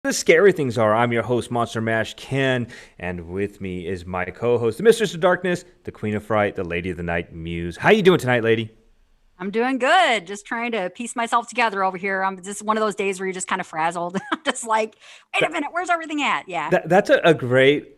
The scary things are. I'm your host, Monster Mash Ken, and with me is my co-host, the Mistress of Darkness, the Queen of Fright, the Lady of the Night, Muse. How you doing tonight, lady? I'm doing good. Just trying to piece myself together over here. I'm just one of those days where you're just kind of frazzled. I'm just like, wait a That, minute, where's everything at? Yeah, that's a great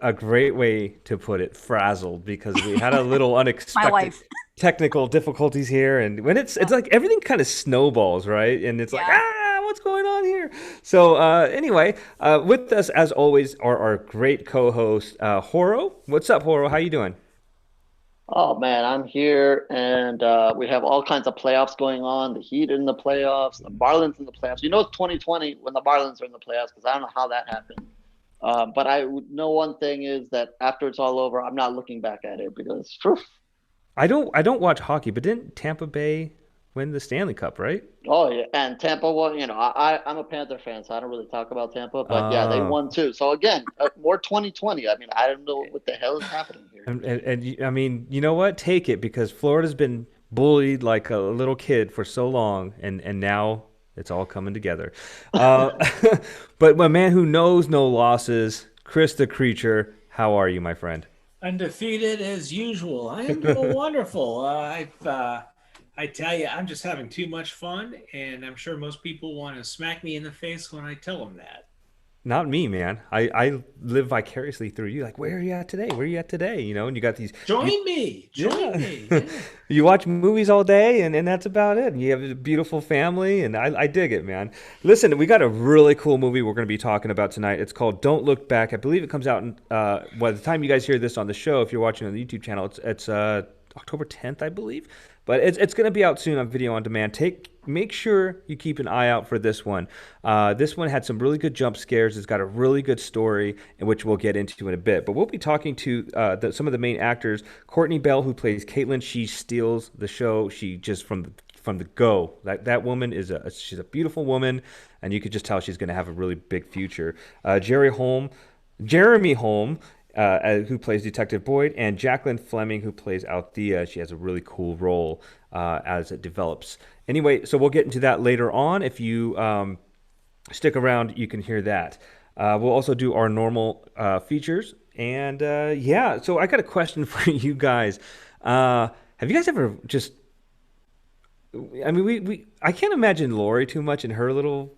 way to put it, frazzled, because we had a little my unexpected life. technical difficulties here, and when it's Yeah, like everything kind of snowballs, right? And it's like, yeah. what's going on here? So anyway, with us as always are our great co-host, Horo. What's up, Horo? How you doing? Oh man, I'm here, and we have all kinds of playoffs going on. The Heat in the playoffs, the Marlins in the playoffs. You know, it's 2020 when the Marlins are in the playoffs because I don't know how that happened. But I know one thing is that after it's all over, I'm not looking back at it because, phew, I don't watch hockey, but didn't Tampa Bay win the Stanley Cup, right? oh yeah, and Tampa won. You know, I'm a Panther fan, so I don't really talk about Tampa, but yeah, they Oh, won too. So again, more 2020. I mean, I don't know what the hell is happening here. I mean, you know what? Take it because Florida's been bullied like a little kid for so long, and now it's all coming together. Uh, but my man who knows no losses, Chris the Creature, how are you, my friend? Undefeated as usual. I am doing wonderful. I tell you, I'm just having too much fun, and I'm sure most people want to smack me in the face when I tell them that. Not me, man. I live vicariously through you. Like, where are you at today? Where are you at today? You know, and you got these Join me, join yeah. me. Yeah. You watch movies all day, and that's about it. And you have a beautiful family, and I dig it, man. Listen, we got a really cool movie we're going to be talking about tonight. It's called Don't Look Back. I believe it comes out by the time you guys hear this on the show, if you're watching on the YouTube channel, it's October 10th, I believe. But it's going to be out soon on video on demand. Make sure you keep an eye out for this one. This one had some really good jump scares. It's got a really good story, in which we'll get into in a bit. But we'll be talking to some of the main actors. Courtney Bell, who plays Caitlin, she steals the show. She just from the go. That woman she's a beautiful woman, and you could just tell she's going to have a really big future. Jeremy Holm, who plays Detective Boyd, and Jacqueline Fleming, who plays Althea. She has a really cool role as it develops. Anyway, so we'll get into that later on. If you stick around, you can hear that. We'll also do our normal features. And yeah, so I got a question for you guys. Have you guys ever just I mean, I can't imagine Lori too much in her little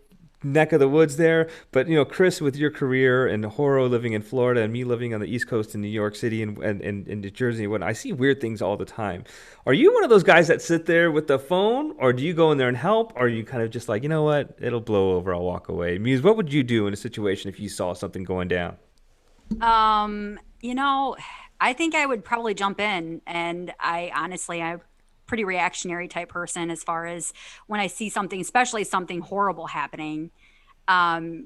neck of the woods there. But Chris, with your career and Horo living in Florida and me living on the East Coast in New York City and New Jersey and whatnot, I see weird things all the time. Are you one of those guys that sit there with the phone, or do you go in there and help? Or are you kind of just like, you know what, it'll blow over, I'll walk away? Muse, what would you do in a situation if you saw something going down? You know, I think I would probably jump in, and I honestly, I'm a pretty reactionary type person as far as when I see something, especially something horrible happening.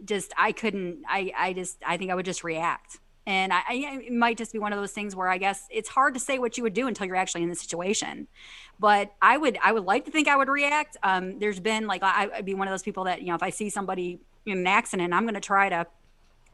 Just I couldn't. I think I would just react. And it might just be one of those things where I guess it's hard to say what you would do until you're actually in the situation. But I would like to think I would react. There's been like I'd be one of those people that if I see somebody in an accident, I'm going to try to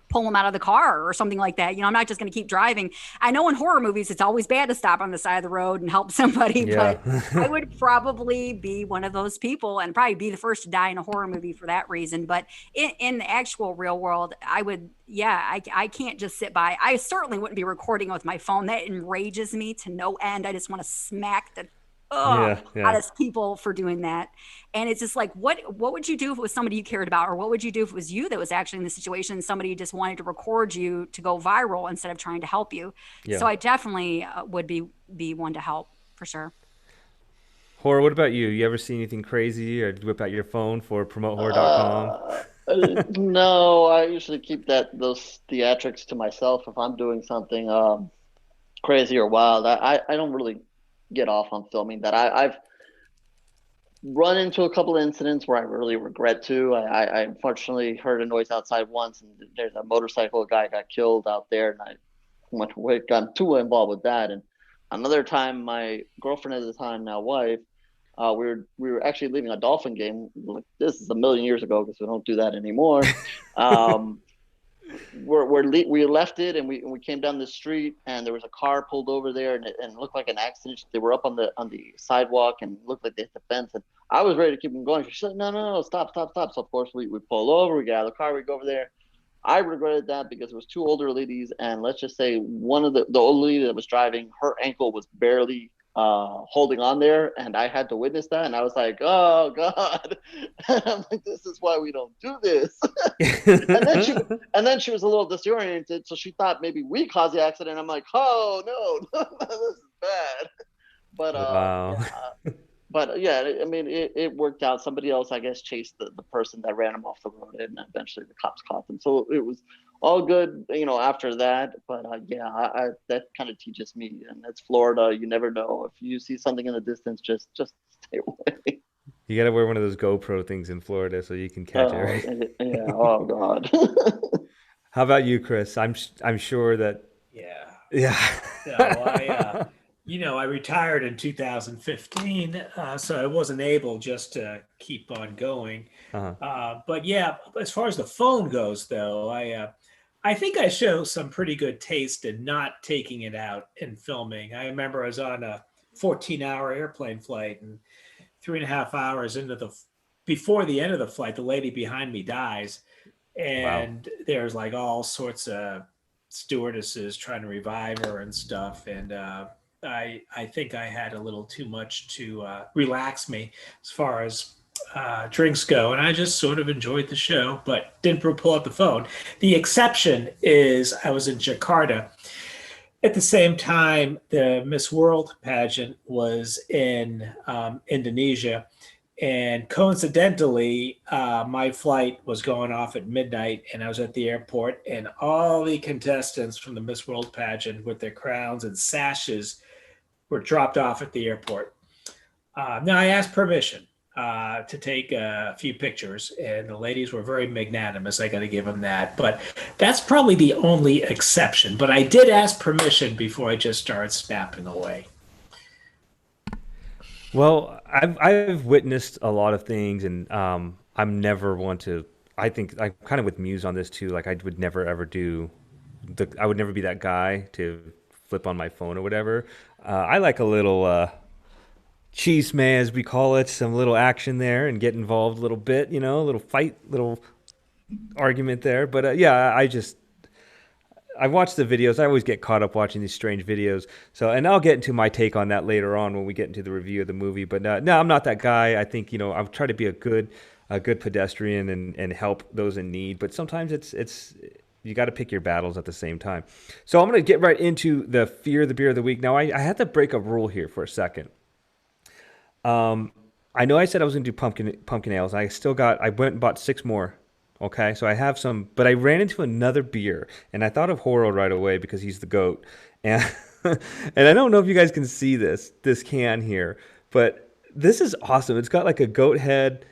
pull them out of the car or something like that. I'm not just going to keep driving. I know in horror movies, it's always bad to stop on the side of the road and help somebody, Yeah. but I would probably be one of those people and probably be the first to die in a horror movie for that reason. But in the actual real world, I would, yeah, I can't just sit by. I certainly wouldn't be recording with my phone. That enrages me to no end. I just want to smack the Yeah, out yeah. of people for doing that. And it's just like, what would you do if it was somebody you cared about, or what would you do if it was you that was actually in the situation? Somebody just wanted to record you to go viral instead of trying to help you. Yeah. So I definitely would be one to help for sure. Horror, what about you? You ever see anything crazy or whip out your phone for promotehorror.com? Uh, no, I usually keep those theatrics to myself if I'm doing something crazy or wild. I don't really get off on filming that. I've run into a couple of incidents where I really regret to. I unfortunately heard a noise outside once, and there's a motorcycle guy got killed out there, and I got too involved with that. And another time, my girlfriend at the time, now wife, we were actually leaving a Dolphin game. Like, this is a million years ago because we don't do that anymore. Um, we left it, and we came down the street, and there was a car pulled over there, and it looked like an accident. They were up on the sidewalk, and it looked like they hit the fence. And I was ready to keep them going. She said, "No, no, no, stop, stop, stop." So of course we pull over, we get out of the car, we go over there. I regretted that because it was two older ladies, and let's just say one of the old lady that was driving, her ankle was barely holding on there, and I had to witness that, and I was like, oh god, I'm like, this is why we don't do this. and then she and then she was a little disoriented, so she thought maybe we caused the accident. I'm like, oh no, this is bad. But Wow. yeah, I mean, it worked out. Somebody else, I guess, chased the person that ran him off the road, and eventually the cops caught them. So it was all good, after that. But yeah, that kind of teaches me, and that's Florida. You never know. If you see something in the distance, just stay away. You got to wear one of those GoPro things in Florida so you can catch it, Oh right? yeah. Oh God. How about you, Chris? I'm sure that Yeah. yeah. No, I retired in 2015, so I wasn't able just to keep on going. Uh-huh. But yeah, as far as the phone goes, though, I think I show some pretty good taste in not taking it out and filming. I remember I was on a 14-hour airplane flight, and 3.5 hours before the end of the flight, the lady behind me dies, Wow. and there's like all sorts of stewardesses trying to revive her and stuff, and I think I had a little too much to relax me as far as drinks go, and I just sort of enjoyed the show, but didn't pull out the phone. The exception is I was in Jakarta at the same time. The Miss World pageant was in Indonesia, and coincidentally, my flight was going off at midnight, and I was at the airport, and all the contestants from the Miss World pageant with their crowns and sashes were dropped off at the airport. Now, I asked permission to take a few pictures, and the ladies were very magnanimous. I got to give them that. But that's probably the only exception. But I did ask permission before I just started snapping away. Well, I've witnessed a lot of things, and I'm never one to. I think I'm kind of with Muse on this too. Like I would never ever do I would never be that guy to flip on my phone or whatever. I like a little cheese man, as we call it, some little action there, and get involved a little bit. A little fight, little argument there. But yeah, I watch the videos. I always get caught up watching these strange videos. So, and I'll get into my take on that later on when we get into the review of the movie. But no, I'm not that guy. I think I'll try to be a good pedestrian and help those in need. But sometimes it's you got to pick your battles at the same time. So I'm going to get right into the fear of the beer of the week. Now I had to break a rule here for a second. I know I said I was going to do pumpkin ales. I went and bought 6 more. Okay, so I have some, but I ran into another beer, and I thought of Horo right away because he's the goat, and and I don't know if you guys can see this can here, but this is awesome. It's got like a goat head,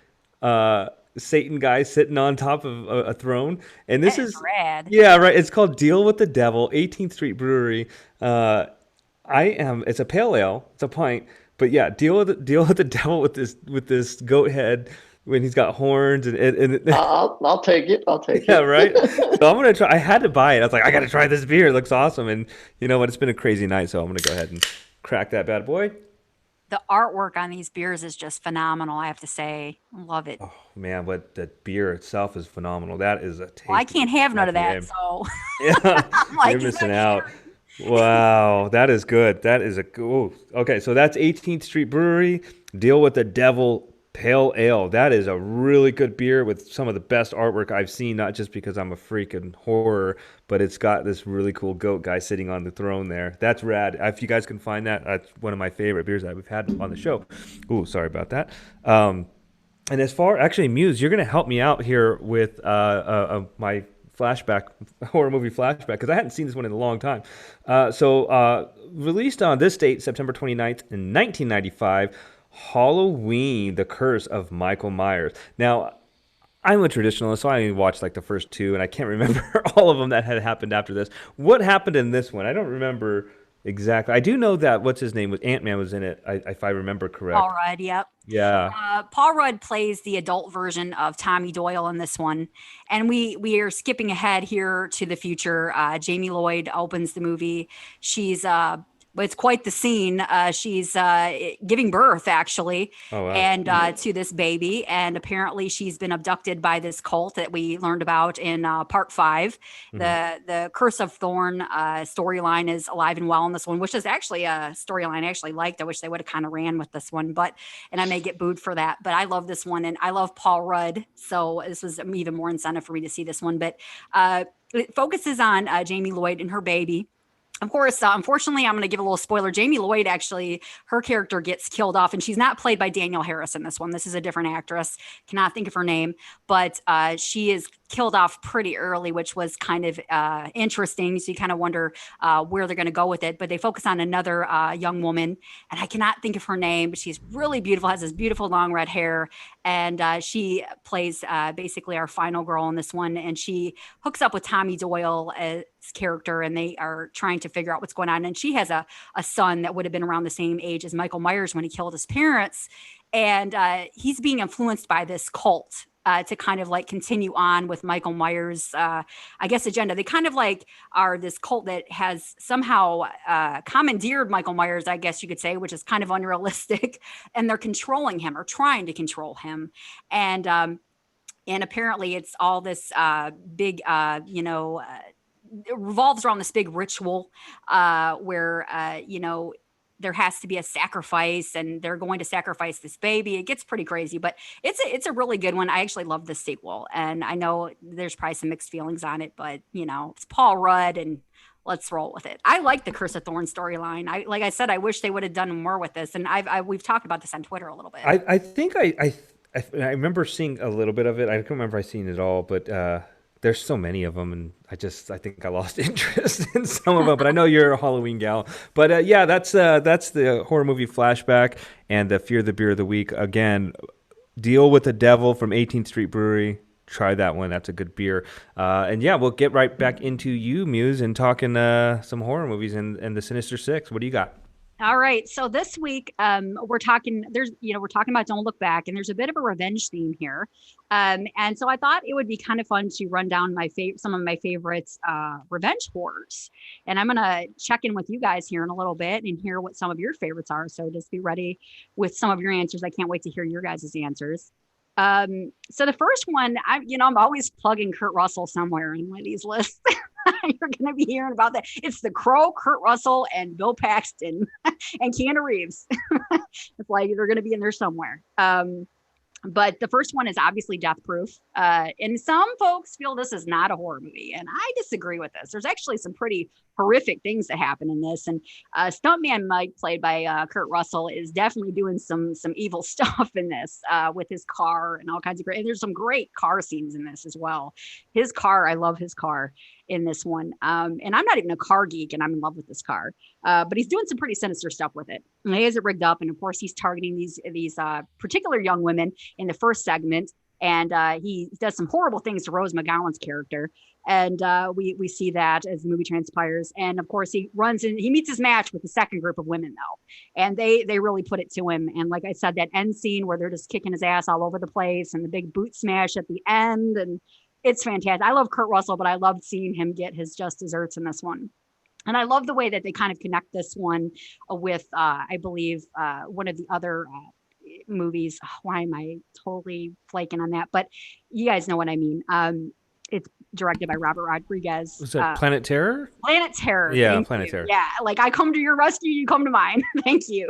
Satan guy sitting on top of a throne, and this That is rad. yeah, right. It's called Deal with the Devil, 18th Street Brewery. It's a pale ale, it's a pint, but yeah, deal with the devil with this goat head when he's got horns and I'll take it. I'll take yeah, it. right. So I'm gonna try. I had to buy it. I was like, I gotta try this beer. It looks awesome. And you know what? It's been a crazy night, so I'm gonna go ahead and crack that bad boy. The artwork on these beers is just phenomenal, I have to say. Love it. Oh man, but the beer itself is phenomenal. That is a Well, I tasty can't have none of that, IPA. so Yeah, I'm like, you're you missing better out. share it. Wow, that is good. That is okay. So that's 18th Street Brewery. Deal with the Devil Pale Ale. That is a really good beer with some of the best artwork I've seen. Not just because I'm a freak in horror, but it's got this really cool goat guy sitting on the throne there. That's rad. If you guys can find that, that's one of my favorite beers that we've had on the show. Ooh, sorry about that. And as far actually, Muse, you're gonna help me out here with my flashback horror movie flashback because I hadn't seen this one in a long time. Released on this date, September 29th in 1995, Halloween: The Curse of Michael Myers. Now, I'm a traditionalist, so I only watched like the first 2, and I can't remember all of them that had happened after this. What happened in this one? I don't remember exactly. I do know that what's his name was Ant-Man was in it, if I remember correct. All right, yep. Yeah. Paul Rudd plays the adult version of Tommy Doyle in this one, and we are skipping ahead here to the future. Jamie Lloyd opens the movie. She's it's quite the scene. She's giving birth, actually, Oh wow. and to this baby. And apparently, she's been abducted by this cult that we learned about in part 5. The Curse of Thorn storyline is alive and well in this one, which is actually a storyline I actually liked. I wish they would have kind of ran with this one, and I may get booed for that. But I love this one, and I love Paul Rudd, so this was even more incentive for me to see this one. But it focuses on Jamie Lloyd and her baby. Of course, unfortunately, I'm going to give a little spoiler. Jamie Lloyd, actually, her character gets killed off, and she's not played by Danielle Harris in this one. This is a different actress. Cannot think of her name, but she is killed off pretty early, which was kind of interesting. So you kind of wonder where they're going to go with it. But they focus on another young woman, and I cannot think of her name, but she's really beautiful, has this beautiful long red hair, and she plays basically our final girl in this one. And she hooks up with Tommy Doyle as character, and they are trying to figure out what's going on. And she has a son that would have been around the same age as Michael Myers when he killed his parents. And he's being influenced by this cult to kind of like continue on with Michael Myers, I guess, agenda. They kind of like are this cult that has somehow commandeered Michael Myers, I guess you could say, which is kind of unrealistic. And they're controlling him, or trying to control him. And apparently it's all this big, it revolves around this big ritual where, there has to be a sacrifice, and they're going to sacrifice this baby. It gets pretty crazy, but it's a really good one. I actually love this sequel, and I know there's probably some mixed feelings on it, but it's Paul Rudd, and let's roll with it. I like the Curse of Thorn storyline. Like I said, I wish they would have done more with this, and we've talked about this on Twitter a little bit. I think I remember seeing a little bit of it. I can't remember I seen it all, but there's so many of them, and I think I lost interest in some of them. But I know you're a Halloween gal. But yeah, that's the horror movie Flashback and the Fear the Beer of the Week. Again, Deal with the Devil from 18th Street Brewery. Try that one. That's a good beer. And yeah, we'll get right back into you, Muse, and talking some horror movies and the Sinister Six. What do you got? All right. So this week, we're talking about Don't Look Back, and there's a bit of a revenge theme here. And so I thought it would be kind of fun to run down some of my favorites, revenge horrors. And I'm going to check in with you guys here in a little bit and hear what some of your favorites are. So just be ready with some of your answers. I can't wait to hear your guys' answers. So the first one, I'm always plugging Kurt Russell somewhere in one of these lists. You're going to be hearing about that. It's The Crow, Kurt Russell, and Bill Paxton and Keanu Reeves. It's like they're going to be in there somewhere. But the first one is obviously Death Proof. And some folks feel this is not a horror movie, and I disagree with this. There's actually some pretty horrific things that happen in this. And Stuntman Mike, played by Kurt Russell, is definitely doing some evil stuff in this with his car and all kinds of great. And there's some great car scenes in this as well. His car, I love his car in this one. And I'm not even a car geek, and I'm in love with this car. But he's doing some pretty sinister stuff with it. And he has it rigged up, and of course he's targeting these particular young women in the first segment. And he does some horrible things to Rose McGowan's character. And we see that as the movie transpires. And of course he runs in, he meets his match with the second group of women though. And they really put it to him. And like I said, that end scene where they're just kicking his ass all over the place, and the big boot smash at the end. And it's fantastic. I love Kurt Russell, but I loved seeing him get his just desserts in this one. And I love the way that they kind of connect this one with, I believe, one of the other movies. Oh, why am I totally flaking on that? But you guys know what I mean. It's directed by Robert Rodriguez. Was that Planet Terror? Planet Terror. Yeah, Planet Terror. Yeah, like I come to your rescue, you come to mine. Thank you.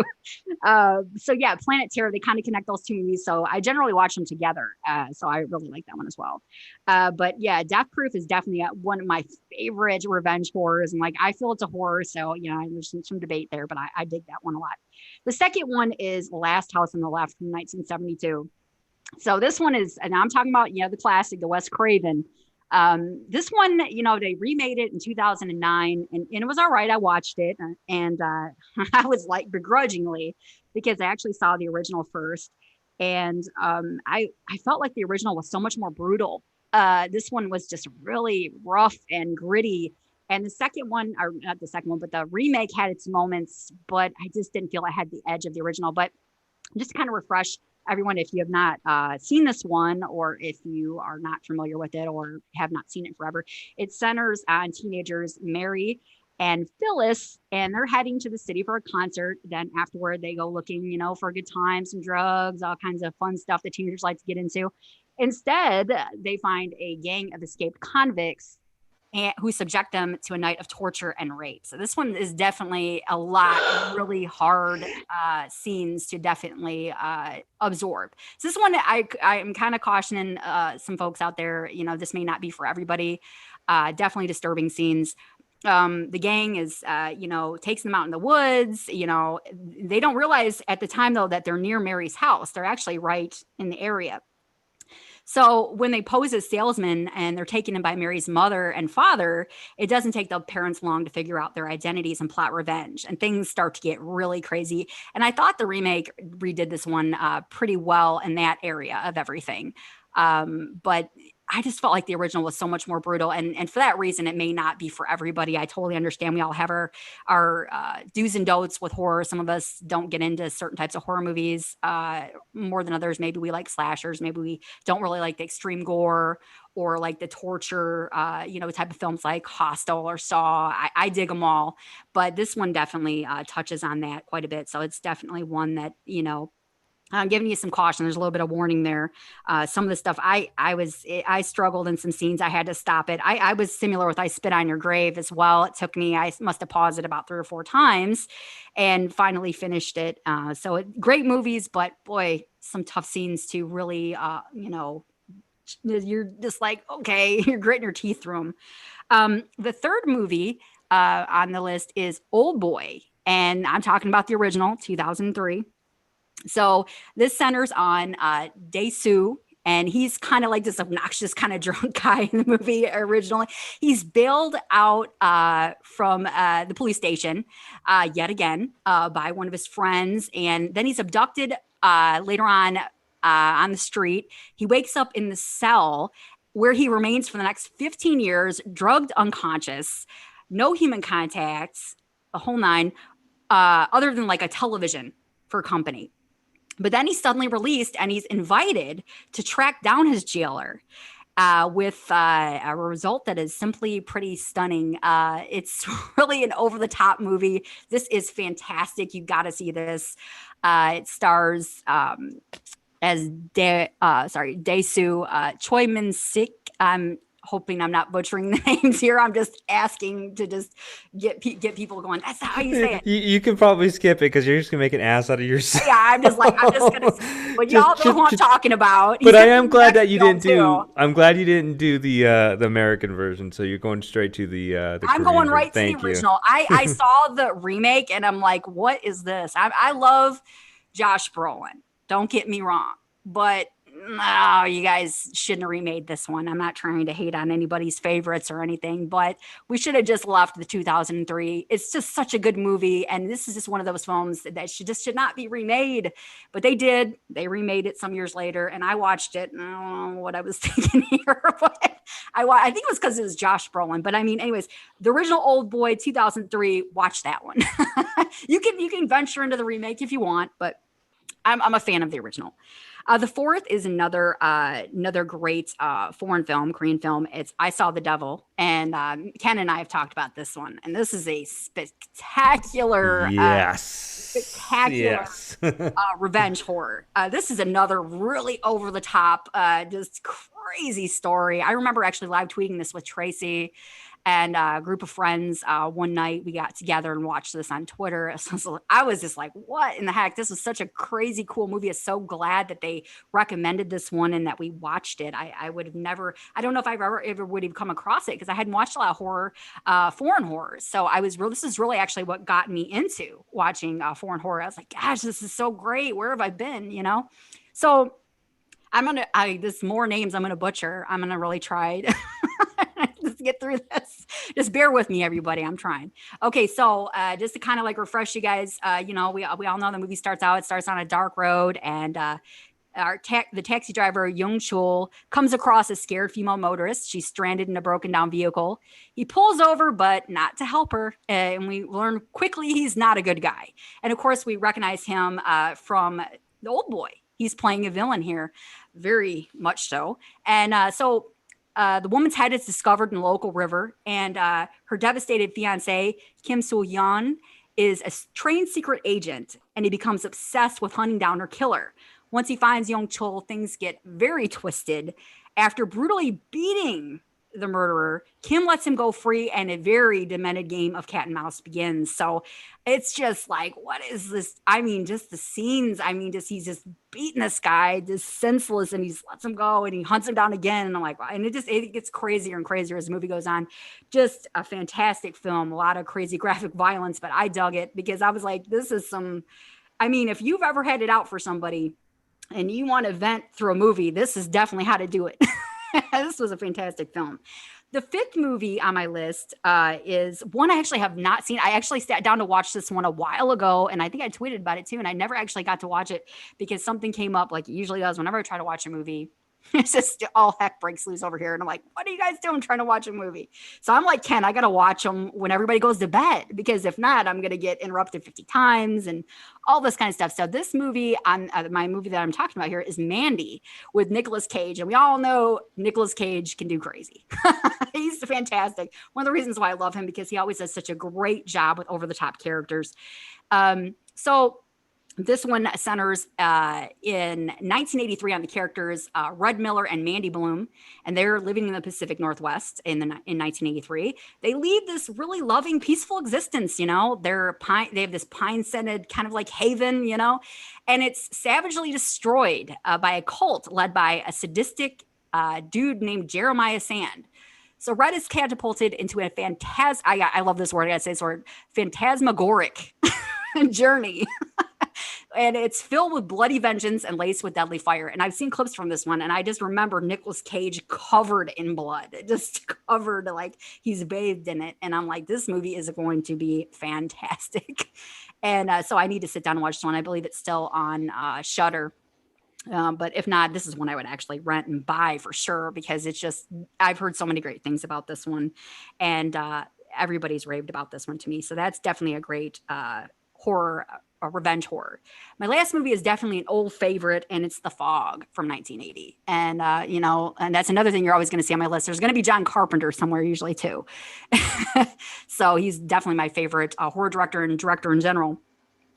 So yeah, Planet Terror, they kind of connect those two movies. So I generally watch them together. So I really like that one as well. But yeah, Death Proof is definitely one of my favorite revenge horrors. And like, I feel it's a horror. So, there's some debate there, but I dig that one a lot. The second one is Last House on the Left from 1972. So this one is, and I'm talking about, the classic, the Wes Craven. This one, they remade it in 2009 and it was all right. I watched it and I was like begrudgingly, because I actually saw the original first. And I felt like the original was so much more brutal. This one was just really rough and gritty. And the second one, or not the second one, but the remake had its moments, but I just didn't feel it had the edge of the original. But just to kind of refresh everyone, if you have not seen this one, or if you are not familiar with it or have not seen it forever, it centers on teenagers Mary and Phyllis, and they're heading to the city for a concert. Then afterward, they go looking, for a good time, some drugs, all kinds of fun stuff that teenagers like to get into. Instead, they find a gang of escaped convicts and who subject them to a night of torture and rape. So this one is definitely a lot of really hard scenes to definitely absorb. So this one, I'm kind of cautioning some folks out there, this may not be for everybody. Definitely disturbing scenes. The gang is, takes them out in the woods. They don't realize at the time, though, that they're near Mary's house. They're actually right in the area. So when they pose as salesmen and they're taken in by Mary's mother and father, it doesn't take the parents long to figure out their identities and plot revenge. And things start to get really crazy. And I thought the remake redid this one pretty well in that area of everything. But I just felt like the original was so much more brutal. And for that reason, it may not be for everybody. I totally understand. We all have our do's and don'ts with horror. Some of us don't get into certain types of horror movies more than others. Maybe we like slashers. Maybe we don't really like the extreme gore or like the torture, type of films like Hostel or Saw. I dig them all. But this one definitely touches on that quite a bit. So it's definitely one that, I'm giving you some caution. There's a little bit of warning there. Some of the stuff I struggled in some scenes. I had to stop it. I was similar with I Spit on Your Grave as well. It took me, I must have paused it about 3 or 4 times and finally finished it. Great movies, but boy, some tough scenes to really, you're just like, okay, you're gritting your teeth through them. The third movie on the list is Old Boy. And I'm talking about the original, 2003. So this centers on Dae-soo, and he's kind of like this obnoxious kind of drunk guy in the movie originally. He's bailed out from the police station yet again by one of his friends, and then he's abducted later on the street. He wakes up in the cell where he remains for the next 15 years, drugged unconscious, no human contacts, the whole nine, other than like a television for company. But then he's suddenly released and he's invited to track down his jailer with a result that is simply pretty stunning. It's really an over-the-top movie. This is fantastic. You've got to see this. It stars as Dae-soo, Choi Min-sik. I'm hoping I'm not butchering the names here. I'm just asking to just get people going. That's not how you say it. You can probably skip it because you're just gonna make an ass out of yourself. Yeah, I'm just gonna. But y'all know who I'm talking about. But I am glad that you didn't do. I'm glad you didn't do the American version. So you're going straight to the. I'm going right to the original. I saw the remake and I'm like, what is this? I love Josh Brolin. Don't get me wrong, but no, you guys shouldn't have remade this one. I'm not trying to hate on anybody's favorites or anything, but we should have just left the 2003. It's just such a good movie. And this is just one of those films that should not be remade, but they did. They remade it some years later and I watched it. And I don't know what I was thinking here, but I think it was because it was Josh Brolin. But I mean, anyways, the original Old Boy 2003, watch that one. You can venture into the remake if you want, but I'm a fan of the original. The fourth is another great foreign film, Korean film. It's I Saw the Devil, and Ken and I have talked about this one, and this is a spectacular, revenge horror. This is another really over the top, just crazy story. I remember actually live tweeting this with Tracy and a group of friends. One night we got together and watched this on Twitter. So I was just like, what in the heck? This is such a crazy cool movie. I'm so glad that they recommended this one and that we watched it. I would have never, I don't know if I ever would have come across it because I hadn't watched a lot of horror, foreign horrors. So this is really actually what got me into watching foreign horror. I was like, gosh, this is so great. Where have I been? So there's more names I'm going to butcher. I'm going to really try let's get through this. Just bear with me, everybody. I'm trying. Okay, so just to kind of like refresh you guys, we all know the movie starts on a dark road, and the taxi driver Young Chul comes across a scared female motorist. She's stranded in a broken down vehicle. He pulls over, but not to help her, and we learn quickly he's not a good guy. And of course, we recognize him from The Old Boy. He's playing a villain here, very much so. And so The woman's head is discovered in a local river, and her devastated fiance, Kim Soo Hyun, is a trained secret agent, and he becomes obsessed with hunting down her killer. Once he finds Young Chul, things get very twisted. After brutally beating the murderer, Kim lets him go free, and a very demented game of cat and mouse begins. So it's just like, what is this? I mean, just the scenes. I mean, just he's just beating this guy, just senseless, and he lets him go, and he hunts him down again. And I'm like, wow. And it gets crazier and crazier as the movie goes on. Just a fantastic film, a lot of crazy graphic violence, but I dug it because I was like, this is some. I mean, if you've ever had it out for somebody and you want to vent through a movie, this is definitely how to do it. This was a fantastic film. The fifth movie on my list is one I actually have not seen. I actually sat down to watch this one a while ago, and I think I tweeted about it too, and I never actually got to watch it because something came up, like it usually does whenever I try to watch a movie. It's just all heck breaks loose over here. And I'm like, what are you guys doing trying to watch a movie? So I'm like, Ken, I got to watch them when everybody goes to bed, because if not, I'm going to get interrupted 50 times and all this kind of stuff. So this movie, my movie that I'm talking about here is Mandy with Nicolas Cage. And we all know Nicolas Cage can do crazy. He's fantastic. One of the reasons why I love him, because he always does such a great job with over the top characters. So this one centers in 1983 on the characters Red Miller and Mandy Bloom, and they're living in the Pacific Northwest in 1983. They lead this really loving, peaceful existence. You know, they have this pine-scented kind of like haven, you know, and it's savagely destroyed by a cult led by a sadistic dude named Jeremiah Sand. So Red is catapulted into a I love this word. I gotta say this word, phantasmagoric journey. And it's filled with bloody vengeance and laced with deadly fire. And I've seen clips from this one, and I just remember Nicolas Cage covered in blood, just covered, like he's bathed in it. And I'm like, this movie is going to be fantastic. And so I need to sit down and watch this one. I believe it's still on Shudder. But if not, this is one I would actually rent and buy for sure, because it's just, I've heard so many great things about this one, and everybody's raved about this one to me. So that's definitely a great horror, a revenge horror. My last movie is definitely an old favorite, and it's The Fog from 1980. And, you know, and that's another thing you're always going to see on my list. There's going to be John Carpenter somewhere usually too. So he's definitely my favorite horror director and director in general.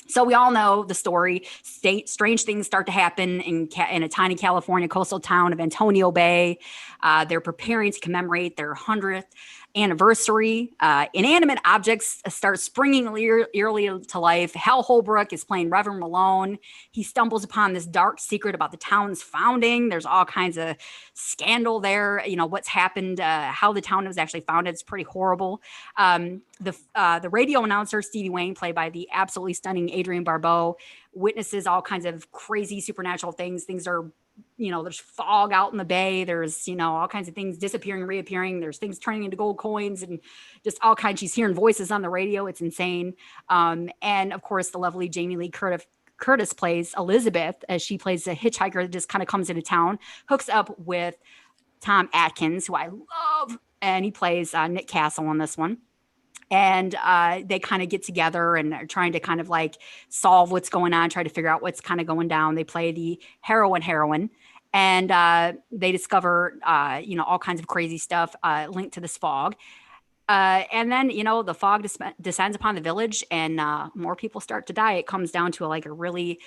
So we all know the story. Strange things start to happen in a tiny California coastal town of Antonio Bay. They're preparing to commemorate their 100th anniversary. Inanimate objects start springing eerily to life. Hal Holbrook is playing Reverend Malone. He stumbles upon this dark secret about the town's founding. There's all kinds of scandal there. You know, what's happened, how the town was actually founded. It's pretty horrible. The radio announcer, Stevie Wayne, played by the absolutely stunning Adrienne Barbeau, witnesses all kinds of crazy supernatural things. Things are, you know, there's fog out in the bay. There's, you know, all kinds of things disappearing, reappearing. There's things turning into gold coins and just all kinds. She's hearing voices on the radio. It's insane. And of course, the lovely Jamie Lee Curtis plays Elizabeth, as she plays a hitchhiker that just kind of comes into town, hooks up with Tom Atkins, who I love, and he plays Nick Castle on this one. And they kind of get together and are trying to kind of like solve what's going on, try to figure out what's kind of going down. They play the heroine, and they discover, you know, all kinds of crazy stuff linked to this fog. And then, you know, the fog descends upon the village, and more people start to die. It comes down to a really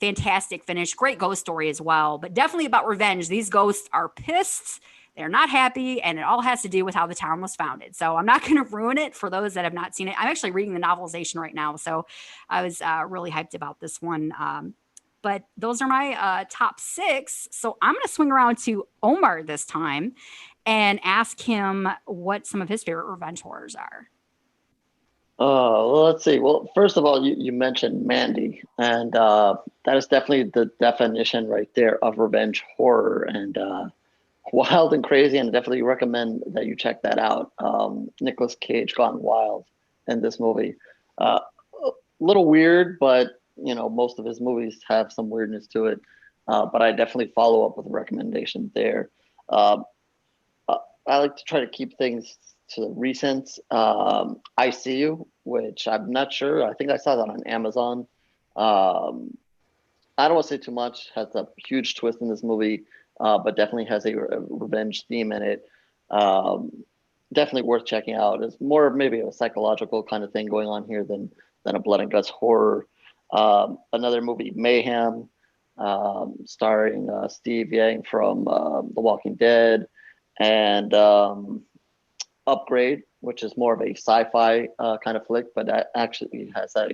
fantastic finish. Great ghost story as well, but definitely about revenge. These ghosts are pissed. They're not happy, and it all has to do with how the town was founded. So I'm not going to ruin it for those that have not seen it. I'm actually reading the novelization right now, so I was really hyped about this one. But those are my top 6. So I'm going to swing around to Omar this time and ask him what some of his favorite revenge horrors are. Well, let's see. Well, first of all, you mentioned Mandy, and that is definitely the definition right there of revenge horror, and wild and crazy, and definitely recommend that you check that out. Nicolas Cage gone wild in this movie. A little weird, but you know, most of his movies have some weirdness to it. But I definitely follow up with a recommendation there. I like to try to keep things to recent. I See You, which I'm not sure. I think I saw that on Amazon. I don't want to say too much. Has a huge twist in this movie. but definitely has a revenge theme in it. Um, Definitely worth checking out. It's more maybe a psychological kind of thing going on here than a blood and guts horror. Another movie, Mayhem, starring Steve Yang from The Walking Dead, and Upgrade, which is more of a sci-fi kind of flick, but that actually has a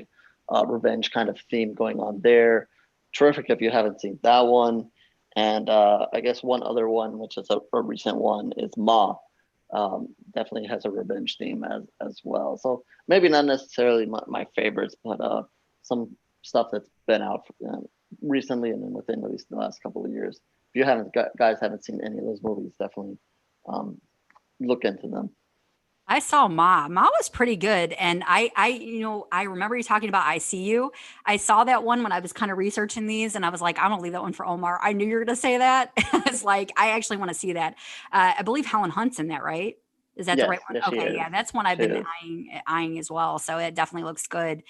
revenge kind of theme going on there. Terrific if you haven't seen that one. And I guess one other one, which is a recent one, is Ma. Definitely has a revenge theme as well. So maybe not necessarily my favorites, but some stuff that's been out recently and then within at least the last couple of years. If you guys haven't seen any of those movies, definitely um, look into them. I saw Ma. Ma was pretty good, and I remember you talking about I See You. I saw that one when I was kind of researching these, and I was like, I'm gonna leave that one for Omar. I knew you were gonna say that. It's like I actually want to see that. I believe Helen Hunt's in that, right? Is that the Yes, right one? yes, she Okay, is. yeah, that's one I've She been is. eyeing as well. So it definitely looks good.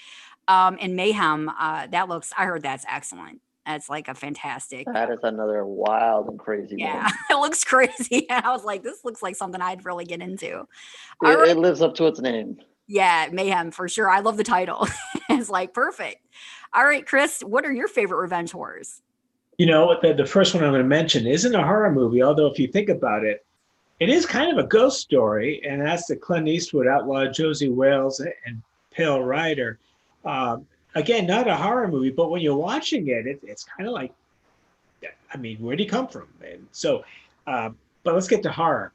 And Mayhem, that looks. I heard that's excellent. That's like a fantastic. That is another wild and crazy Yeah, one. it looks crazy. And I was like, this looks like something I'd really get into. All It right. lives up to its name. Yeah, Mayhem for sure. I love the title. It's like perfect. All right, Chris, what are your favorite revenge horrors? You know what? The first one I'm going to mention isn't a horror movie, although if you think about it, it is kind of a ghost story, and that's the Clint Eastwood outlaw Josie Wales and Pale Rider. Again, not a horror movie, but when you're watching it's kind of like, I mean, where would he come from? And so, but let's get to horror.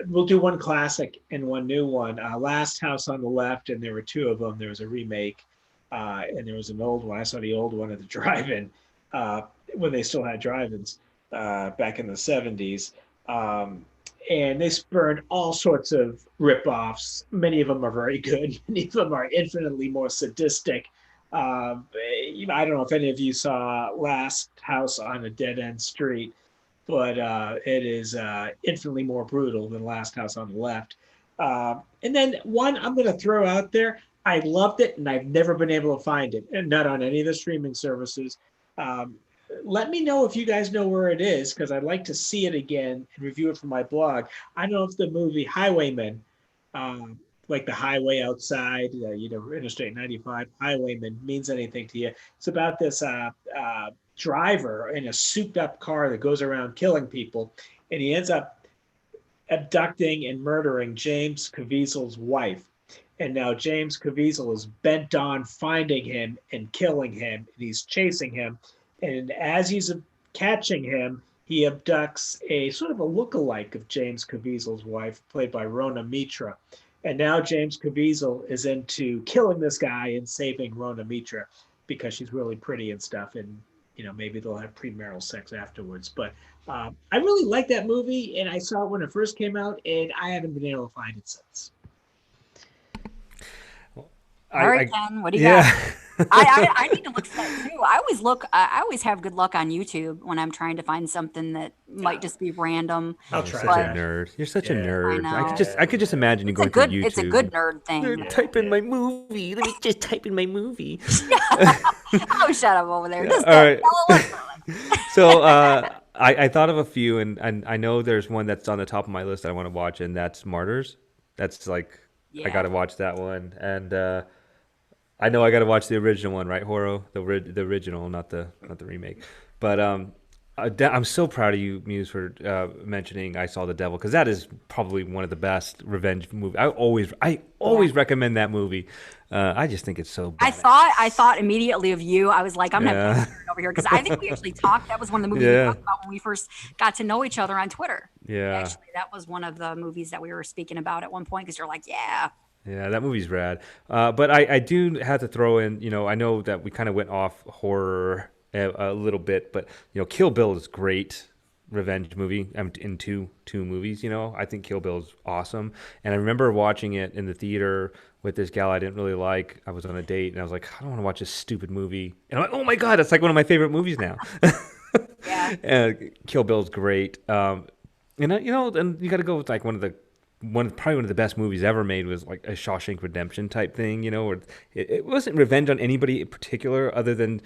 We'll do one classic and one new one. Last House on the Left, and there were two of them. There was a remake, and there was an old one. I saw the old one at the drive-in uh, when they still had drive-ins back in the 70s. Um, and they spurned all sorts of rip-offs. Many of them are very good. Many of them are infinitely more sadistic. I don't know if any of you saw Last House on a Dead End Street, but it is infinitely more brutal than Last House on the Left. And then one I'm going to throw out there. I loved it, and I've never been able to find it, and not on any of the streaming services. Um, Let me know if you guys know where it is, because I'd like to see it again and review it for my blog. I don't know if the movie Highwaymen, um, like the highway outside, Interstate 95, Highwayman means anything to you. It's about this driver in a souped up car that goes around killing people, and he ends up abducting and murdering James Caviezel's wife. And now James Caviezel is bent on finding him and killing him, and he's chasing him. And as he's catching him, he abducts a sort of a look-alike of James Caviezel's wife, played by Rona Mitra. And now James Caviezel is into killing this guy and saving Rona Mitra because she's really pretty and stuff. And maybe they'll have premarital sex afterwards. But I really like that movie, and I saw it when it first came out, and I haven't been able to find it since. All right, Ken, what do you got? Yeah. I need to look for that too. I always have good luck on YouTube when I'm trying to find something that might just be random. I'll You're try such a that. nerd. You're such a Yeah. nerd. I I could just imagine you It's a going through good YouTube. it's a good nerd thing. Nerd, type in my movie. Let me just type in my movie. Oh, shut up over there. This All right. guy. So I thought of a few, and I know there's one that's on the top of my list that I want to watch, and that's Martyrs. That's like I Yeah. got to watch that one, and I know I got to watch the original one, right, Horo? The original, not the remake. But I'm so proud of you, Muse, for mentioning I Saw the Devil, because that is probably one of the best revenge movies. I always recommend that movie. I just think it's so. I thought immediately of you. I was like, I'm Yeah. not over here because I think we actually talked. That was one of the movies Yeah. we talked about when we first got to know each other on Twitter. Yeah. Actually, that was one of the movies that we were speaking about at one point because you're like, yeah. Yeah, that movie's rad. But I do have to throw in, I know that we kind of went off horror a little bit, but Kill Bill is great revenge movie. I'm in two movies. I think Kill Bill is awesome, and I remember watching it in the theater with this gal I didn't really like. I was on a date, and I was like, I don't want to watch this stupid movie. And I'm like, oh my god, that's like one of my favorite movies now. Yeah. And Kill Bill is great. And you got to go with like probably one of the best movies ever made was like a Shawshank Redemption type thing, where it wasn't revenge on anybody in particular other than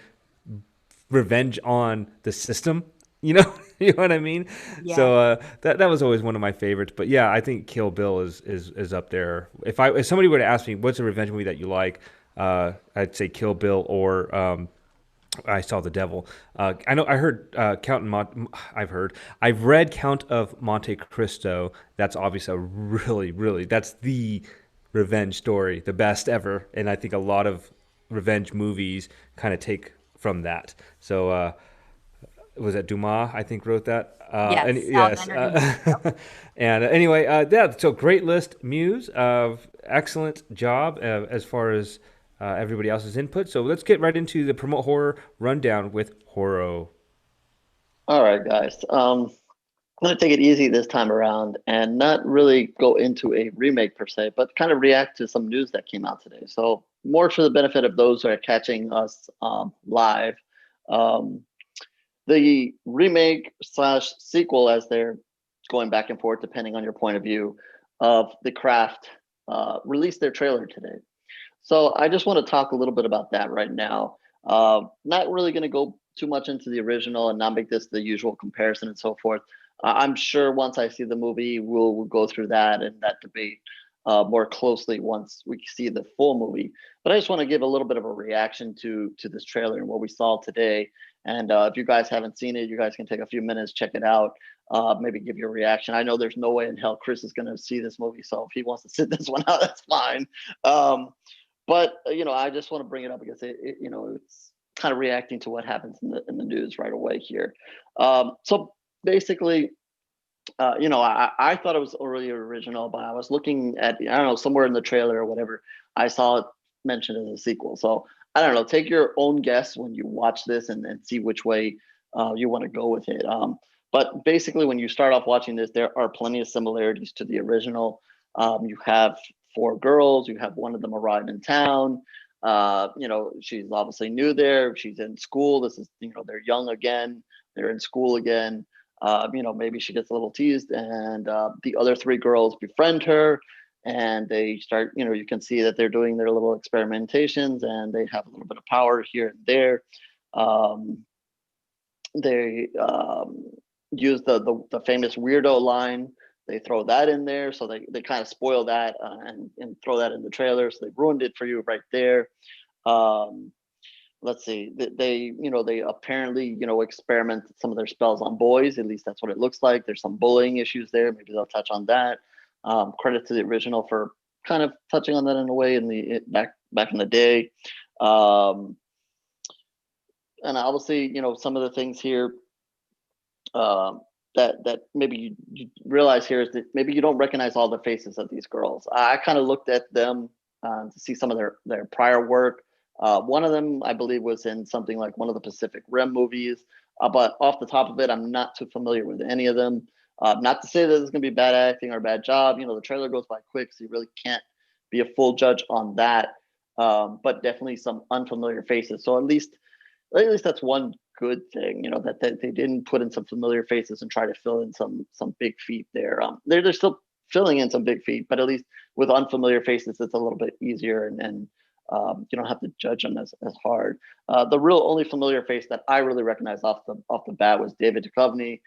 revenge on the system You know, you know what I mean? Yeah. So that was always one of my favorites. But yeah, I think Kill Bill is up there. If somebody were to ask me what's a revenge movie that you like, I'd say Kill Bill or I Saw the Devil. I know I heard I've read Count of Monte Cristo. That's obviously a really that's the revenge story, the best ever, and I think a lot of revenge movies kind of take from that. So was it Dumas? I think wrote that. And Yes, yes, Alexander Dumas. Yep. and anyway, yeah. So great list, Muse. Excellent job as far as everybody else's input. So let's get right into the promote horror rundown with Horo. All right, guys. I'm going to take it easy this time around and not really go into a remake per se, but kind of react to some news that came out today. So, more for the benefit of those who are catching us live. Um, the remake slash sequel, as they're going back and forth, depending on your point of view, of The Craft released their trailer today. So I just want to talk a little bit about that right now. Not really going to go too much into the original and not make this the usual comparison and so forth. I'm sure once I see the movie, we'll go through that and that debate more closely once we see the full movie. But I just want to give a little bit of a reaction to this trailer and what we saw today. And if you guys haven't seen it, you guys can take a few minutes, check it out, maybe give your reaction. I know there's no way in hell Chris is going to see this movie, so if he wants to sit this one out, that's fine. But I just want to bring it up because it's kind of reacting to what happens in the news right away here. So basically, I thought it was already original, but I was looking at, I don't know, somewhere in the trailer or whatever, I saw it mentioned as a sequel. So I don't know, take your own guess when you watch this and see which way you want to go with it. But basically, when you start off watching this, there are plenty of similarities to the original. You have four girls, you have one of them arrive in town. She's obviously new there. She's in school. This is, they're young again. They're in school again. Maybe she gets a little teased, and the other three girls befriend her, and they start, you can see that they're doing their little experimentations, and they have a little bit of power here and there. They use the famous weirdo line. They throw that in there, so they kind of spoil that and throw that in the trailer. So they ruined it for you right there. Um, let's see, they apparently experiment some of their spells on boys. At least that's what it looks like. There's some bullying issues there. Maybe they'll touch on that. Credit to the original for kind of touching on that in a way back in the day. And obviously, some of the things here that maybe you realize here is that maybe you don't recognize all the faces of these girls. I kind of looked at them to see some of their prior work. One of them, I believe, was in something like one of the Pacific Rim movies. But off the top of it, I'm not too familiar with any of them. Not to say that it's going to be bad acting or a bad job. The trailer goes by quick, so you really can't be a full judge on that. But definitely some unfamiliar faces. So at least that's one good thing, that they didn't put in some familiar faces and try to fill in some big feet there. They're still filling in some big feet, but at least with unfamiliar faces, it's a little bit easier and you don't have to judge them as hard. The real only familiar face that I really recognized off the bat was David Duchovny.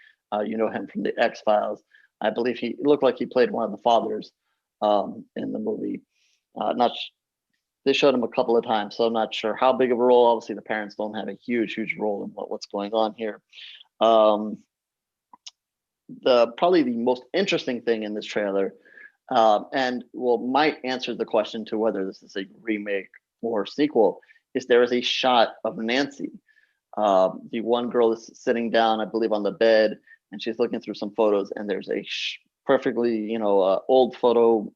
You know him from the X-Files. I believe he looked like he played one of the fathers in the movie. Not They showed him a couple of times, so I'm not sure how big of a role. Obviously, the parents don't have a huge role in what's going on here. Um, probably the most interesting thing in this trailer, and might answer the question to whether this is a remake or sequel, is there is a shot of Nancy. The one girl is sitting down, I believe, on the bed, and she's looking through some photos, and there's a perfectly, old photo,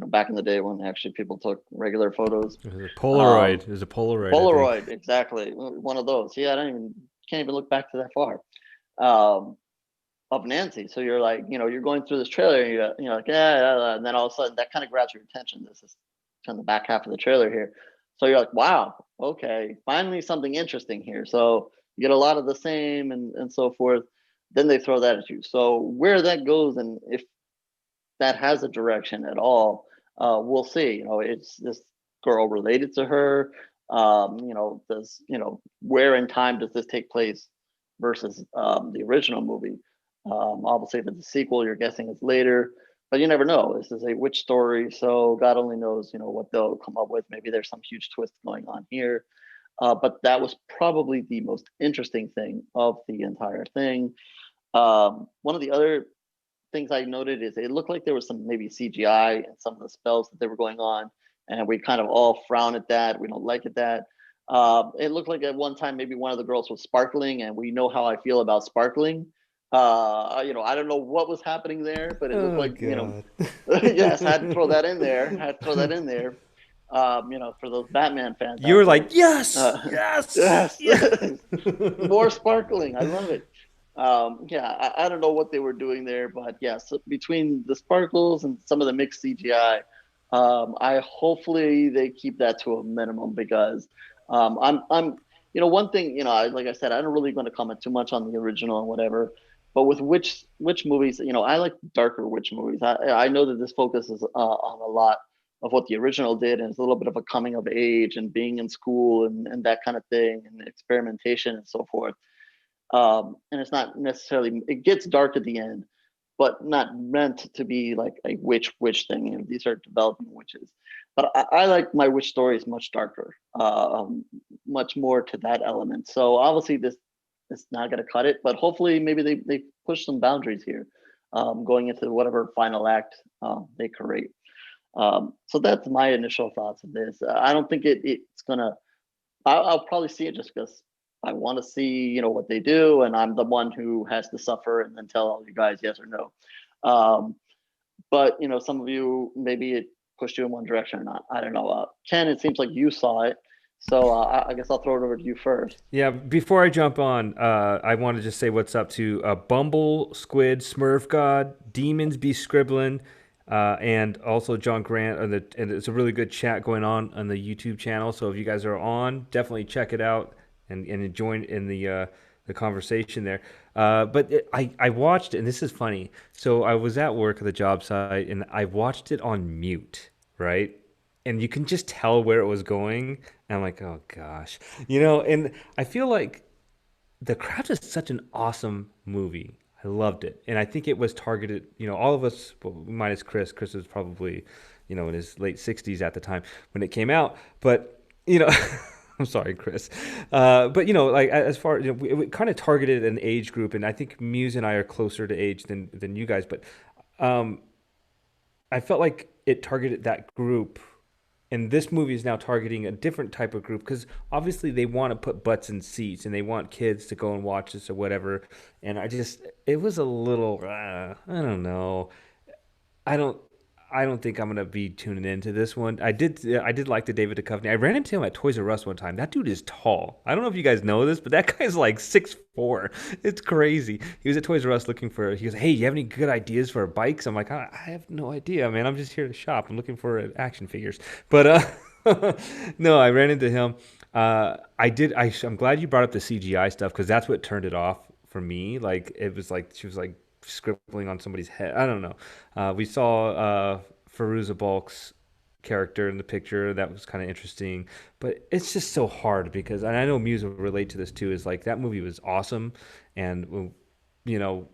back in the day when actually people took regular photos. It was a Polaroid. It was a Polaroid. Polaroid, exactly, one of those. Yeah, can't even look back to that far. Of Nancy. So you're like, you're going through this trailer, and you're like, yeah, and then all of a sudden that kind of grabs your attention. This is kind of the back half of the trailer here. So you're like, wow, okay, finally something interesting here. So you get a lot of the same and so forth. Then they throw that at you. So where that goes, and if that has a direction at all, we'll see. It's this girl related to her. Where in time does this take place? versus the original movie. Obviously, if it's a sequel, you're guessing it's later, but you never know. This is a witch story, so God only knows, what they'll come up with. Maybe there's some huge twist going on here. But that was probably the most interesting thing of the entire thing. One of the other things I noted is it looked like there was some maybe CGI and some of the spells that they were going on, and we kind of all frown at that. We don't like it that. It looked like at one time maybe one of the girls was sparkling, and we know how I feel about sparkling. I don't know what was happening there, but it looked Oh like God. yes, I had to throw that in there. I had to throw that in there. For those Batman fans You out were there. like, yes, Yes, yes. more sparkling. I love it. Yeah, I don't know what they were doing there, but yes, between the sparkles and some of the mixed CGI, I hopefully they keep that to a minimum because one thing, like I said, I don't really going to comment too much on the original and whatever, but with witch movies, I like darker witch movies. I know that this focuses on a lot of what the original did, and it's a little bit of a coming of age and being in school and that kind of thing and experimentation and so forth. And it's not necessarily, it gets dark at the end, but not meant to be like a witch thing. These are developing witches, but I like my witch stories much darker, much more to that element. So obviously this is not going to cut it, but hopefully maybe they push some boundaries here, going into whatever final act they create. So that's my initial thoughts of this. I don't think it's gonna. I'll probably see it just because I want to see, what they do, and I'm the one who has to suffer and then tell all you guys yes or no. Um, but some of you maybe it pushed you in one direction or not. I don't know. Ken, it seems like you saw it, so I guess I'll throw it over to you first. Yeah, before I jump on, I want to just say what's up to Bumble, Squid, Smurf God, Demons Be Scribbling, and also John Grant. And it's a really good chat going on the YouTube channel. So if you guys are on, definitely check it out and join in the conversation there. I watched it, and this is funny. So I was at work at the job site, and I watched it on mute, right? And you can just tell where it was going. And I'm like, oh gosh, and I feel like The Craft is such an awesome movie. I loved it, and I think it was targeted. All of us, well, minus Chris. Chris was probably, in his late 60s at the time when it came out. But I'm sorry, Chris. But like as far we kind of targeted an age group, and I think Muse and I are closer to age than you guys. But I felt like it targeted that group, and this movie is now targeting a different type of group because obviously they want to put butts in seats and they want kids to go and watch this or whatever. And it was a little, I don't know. I don't, I don't think I'm gonna be tuning into this one. I did like the David Duchovny. I ran into him at Toys R Us one time. That dude is tall. I don't know if you guys know this, but that guy's like 6'4". It's crazy. He was at Toys R Us looking for. He goes, "Hey, you have any good ideas for bikes?" I'm like, I have no idea, man. I'm just here to shop. I'm looking for action figures. But no, I ran into him. I did. I'm glad you brought up the CGI stuff because that's what turned it off for me. Like it was like she was like scribbling on somebody's head. I don't know. We saw Fairuza Balk's character in the picture. That was kind of interesting, but it's just so hard because, and I know Muse will relate to this too. Is like that movie was awesome, and you know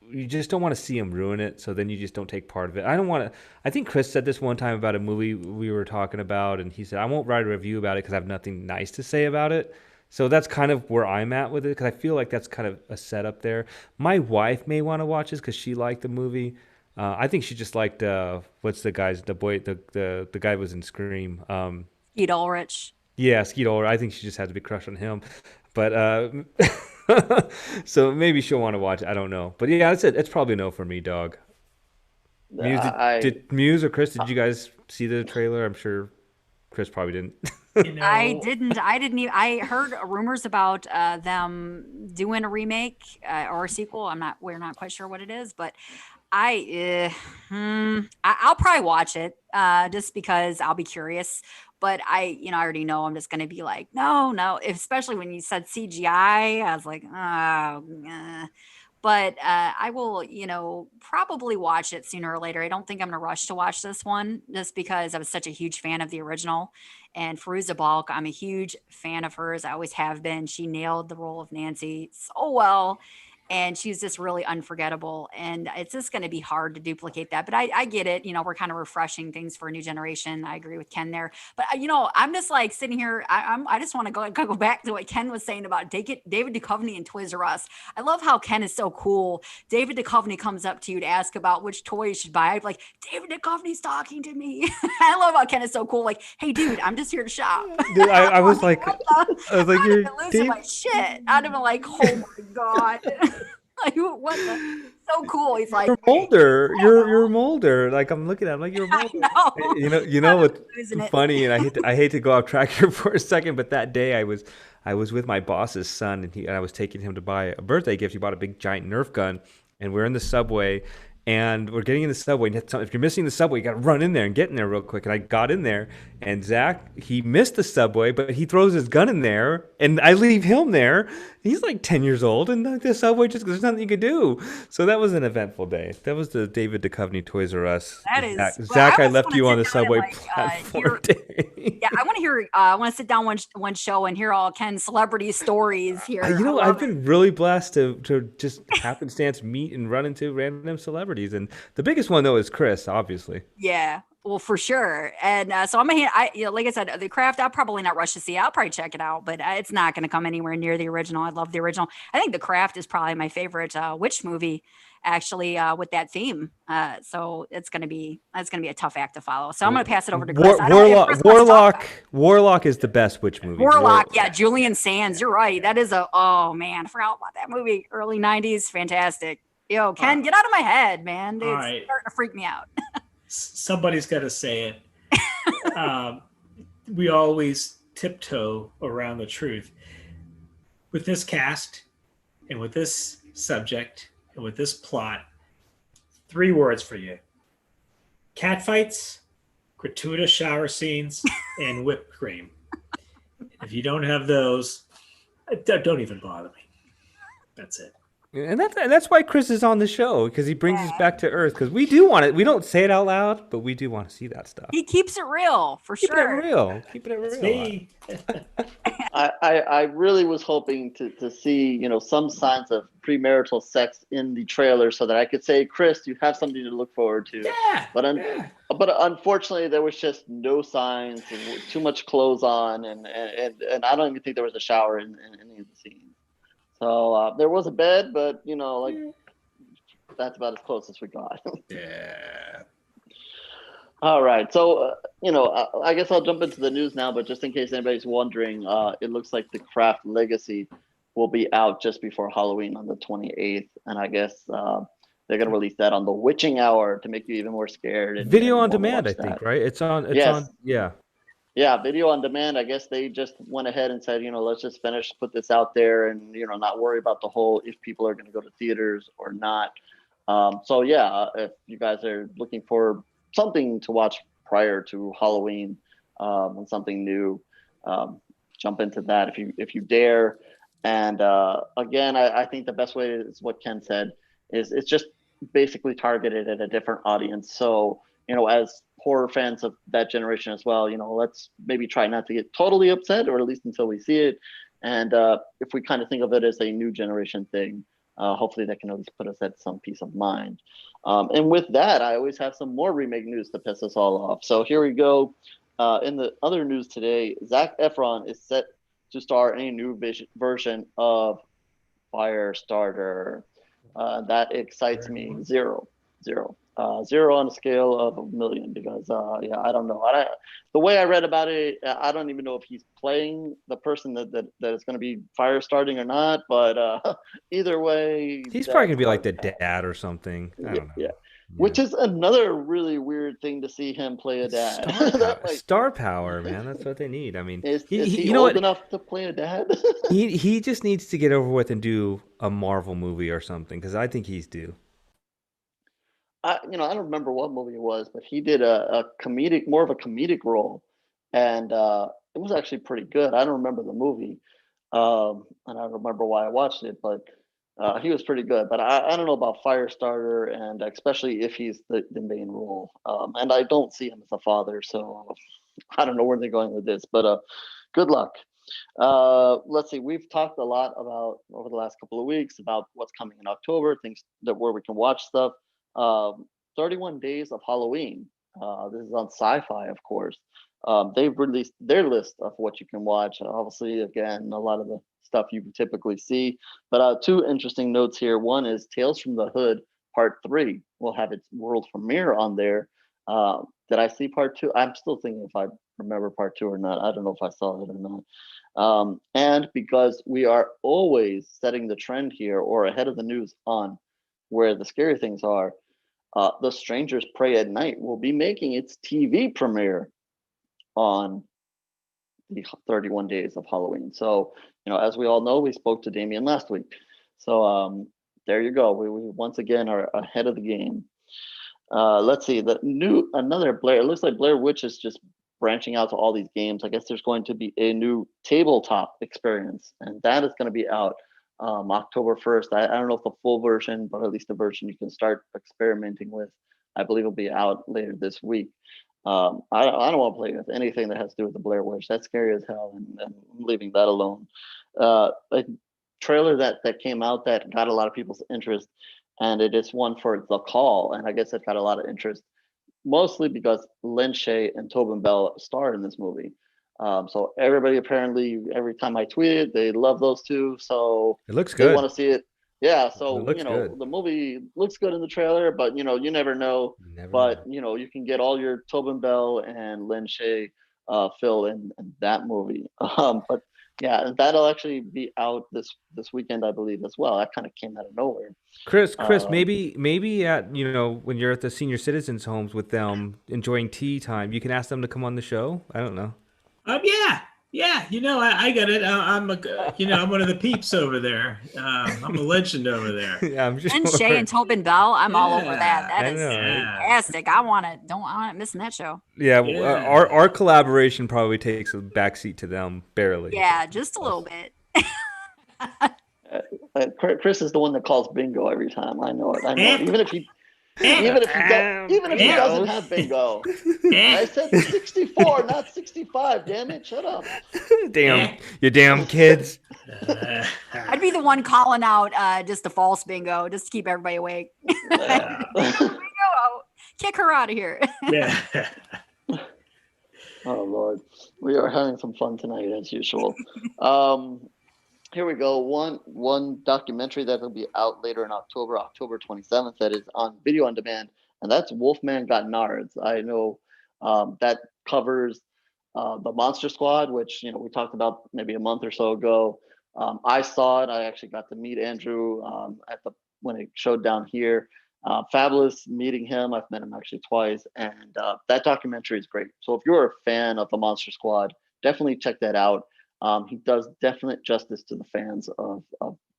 you just don't want to see him ruin it. So then you just don't take part of it. I don't want to. I think Chris said this one time about a movie we were talking about, and he said I won't write a review about it because I have nothing nice to say about it. So that's kind of where I'm at with it because I feel like that's kind of a setup there. My wife may want to watch this because she liked the movie. I think she just liked what's the guy was in Scream. Pete Ulrich. Yeah, Skeet Ulrich. I think she just had to be crushed on him, but so maybe she'll want to watch it. I don't know, but yeah, that's it. It's probably a no for me, dog. Muse, did Muse or Chris? Did you guys see the trailer? I'm sure Chris probably didn't. I didn't. I didn't even. I heard rumors about them doing a remake or a sequel. We're not quite sure what it is, but I'll probably watch it just because I'll be curious. But I already know I'm just going to be like, no, no. Especially when you said CGI, I was like, oh. but I will, probably watch it sooner or later. I don't think I'm going to rush to watch this one just because I was such a huge fan of the original. And Fairuza Balk, I'm a huge fan of hers. I always have been. She nailed the role of Nancy so well. And she's just really unforgettable. And it's just going to be hard to duplicate that. But I get it. We're kind of refreshing things for a new generation. I agree with Ken there. But, I'm just like sitting here. I just want to go back to what Ken was saying about David Duchovny and Toys R Us. I love how Ken is so cool. David Duchovny comes up to you to ask about which toy you should buy. I'm like, David Duchovny's talking to me. I love how Ken is so cool. Like, hey, dude, I'm just here to shop. Dude, I was like, you're I'd been losing my shit. I'd have been like, oh my God. Like, what so cool. He's like, you're Mulder. You're Mulder. Like I'm looking at him, like you're Mulder. I know. You know what's Losing it. funny, and I hate to go off track here for a second, but that day I was with my boss's son, and I was taking him to buy a birthday gift. He bought a big giant Nerf gun, and we're in the subway. And we're getting in the subway. And if you're missing the subway, you got to run in there and get in there real quick. And I got in there, and Zach, he missed the subway, but he throws his gun in there, and I leave him there. He's like 10 years old, and the subway there's nothing you could do. So that was an eventful day. That was the David Duchovny Toys R Us. That is Zach, I almost left wanna you on the sit down and, subway like, platform day. Yeah, I want to hear. I want to sit down one show and hear all Ken's celebrity stories here. I've been really blessed to just happenstance meet and run into random celebrities, and the biggest one though is Chris, obviously. Yeah, well, for sure. And so like I said, The Craft, I'll probably not rush to see. I'll probably check it out, but it's not going to come anywhere near the original. I love the original. I think The Craft is probably my favorite witch movie, actually, with that theme. So it's going to be a tough act to follow. So I'm going to pass it over to Chris. Warlock is the best witch movie. Warlock, yeah, Julian Sands. You're right. That is oh man, I forgot about that movie. Early '90s, fantastic. Yo, Ken, get out of my head, man. It's starting to freak me out. Somebody's got to say it. We always tiptoe around the truth. With this cast and with this subject and with this plot, 3 words for you: catfights, gratuitous shower scenes, and whipped cream. If you don't have those, don't even bother me. That's it. And that's why Chris is on the show, because he brings us back to earth. Because we do want it. We don't say it out loud, but we do want to see that stuff. He keeps it real, for Keeping sure. it real. Keeping it It's real. me. I really was hoping to see, some signs of premarital sex in the trailer so that I could say, Chris, you have something to look forward to. Yeah. But unfortunately, there was just no signs, and too much clothes on, and I don't even think there was a shower in any of the scenes. So there was a bed, but that's about as close as we got. Yeah. All right, so I guess I'll jump into the news now. But just in case anybody's wondering, it looks like The Craft Legacy will be out just before Halloween on the 28th, and I guess they're gonna release that on the witching hour to make you even more scared. And Video on wanna demand, I watch think, that. right? It's on. Yes. Yeah. Yeah, video on demand. I guess they just went ahead and said, let's just put this out there, and not worry about the whole if people are going to go to theaters or not. So yeah, if you guys are looking for something to watch prior to Halloween and something new, jump into that if you dare. And again, I think the best way is what Ken said, is it's just basically targeted at a different audience. So as horror fans of that generation as well, let's maybe try not to get totally upset, or at least until we see it. And if we kind of think of it as a new generation thing, hopefully that can at least put us at some peace of mind. And with that, I always have some more remake news to piss us all off. So here we go. In the other news today, Zac Efron is set to star in a new version of Firestarter. That excites me. Zero on a scale of 1 million, because I don't know. The way I read about it, I don't even know if he's playing the person that is going to be fire starting or not. But either way, He's probably gonna be like the dad or something. I don't know. Yeah. Which is another really weird thing to see him play a dad. Star power, man. That's what they need. I mean, Is he he old enough to play a dad? he just needs to get over with and do a Marvel movie or something, because I think he's due. I don't remember what movie it was, but he did a comedic, more of a comedic role, and it was actually pretty good. I don't remember the movie, and I don't remember why I watched it, but He was pretty good, but I don't know about Firestarter, and especially if he's the main role. And I don't see him as a father, so I don't know where they're going with this. But good luck. Let's see. We've talked a lot about over the last couple of weeks about what's coming in October, things that where we can watch stuff. Um, 31 Days of Halloween. This is on Sci-Fi, of course. They've released their list of what you can watch. Obviously, again, a lot of the stuff you typically see. But two interesting notes here. One is Tales from the Hood Part 3 will have its world premiere on there. Did I see Part 2? I'm still thinking if I remember Part 2 or not. I don't know if I saw it or not. And because we are always setting the trend here or ahead of the news on where the scary things are, The Strangers Pray at Night will be making its TV premiere on the 31 Days of Halloween. So, as we all know, we spoke to Damien last week. So there you go. We once again are ahead of the game. Let's see, another Blair. It looks like Blair Witch is just branching out to all these games. I guess there's going to be a new tabletop experience, and that is going to be out October 1st. I don't know if the full version, but at least the version you can start experimenting with, I believe will be out later this week. I don't want to play with anything that has to do with the Blair Witch. That's scary as hell, and I'm leaving that alone. A trailer that came out that got a lot of people's interest, and it is one for The Call, and I guess it got a lot of interest mostly because Lin Shaye and Tobin Bell star in this movie. So everybody apparently, every time I tweet it, they love those two. So It looks they want good. to see it. Yeah. It So, looks good. the movie looks good in the trailer, but, you never know. You never But, know. you can get all your Tobin Bell and Lin Shaye fill in that movie. But yeah, that'll actually be out this weekend, I believe, as well. That kind of came out of nowhere. Chris, Um, maybe at when you're at the senior citizens homes with them enjoying tea time, you can ask them to come on the show. I don't know. Yeah, yeah. I got it. I'm one of the peeps over there. I'm a legend over there. Yeah, I'm And Shay sure. and Tobin Bell, I'm all over that. Yeah, That I is know, right? yeah, fantastic. I want to don't I want missing that show. Yeah, our yeah. collaboration probably takes a backseat to them barely. Yeah, just a So, little bit. Chris is the one that calls bingo every time. I know it. I know it. Eh, Even if he eh, even if he doesn't gross. have bingo. eh, I said 64, not 65. Damn it! Shut up. Damn, eh. you damn kids. I'd be the one calling out just a false bingo just to keep everybody awake. Uh, Bingo, kick her out of here. yeah. Oh Lord, we are having some fun tonight as usual. Um, Here we go. One documentary that will be out later in October, October 27th. That is on video on demand, and that's Wolfman Got Nards. I know that covers the Monster Squad, which we talked about maybe a month or so ago. I saw it. I actually got to meet Andrew at the when it showed down here. Fabulous meeting him. I've met him actually twice, and that documentary is great. So if you're a fan of the Monster Squad, definitely check that out. He does definite justice to the fans of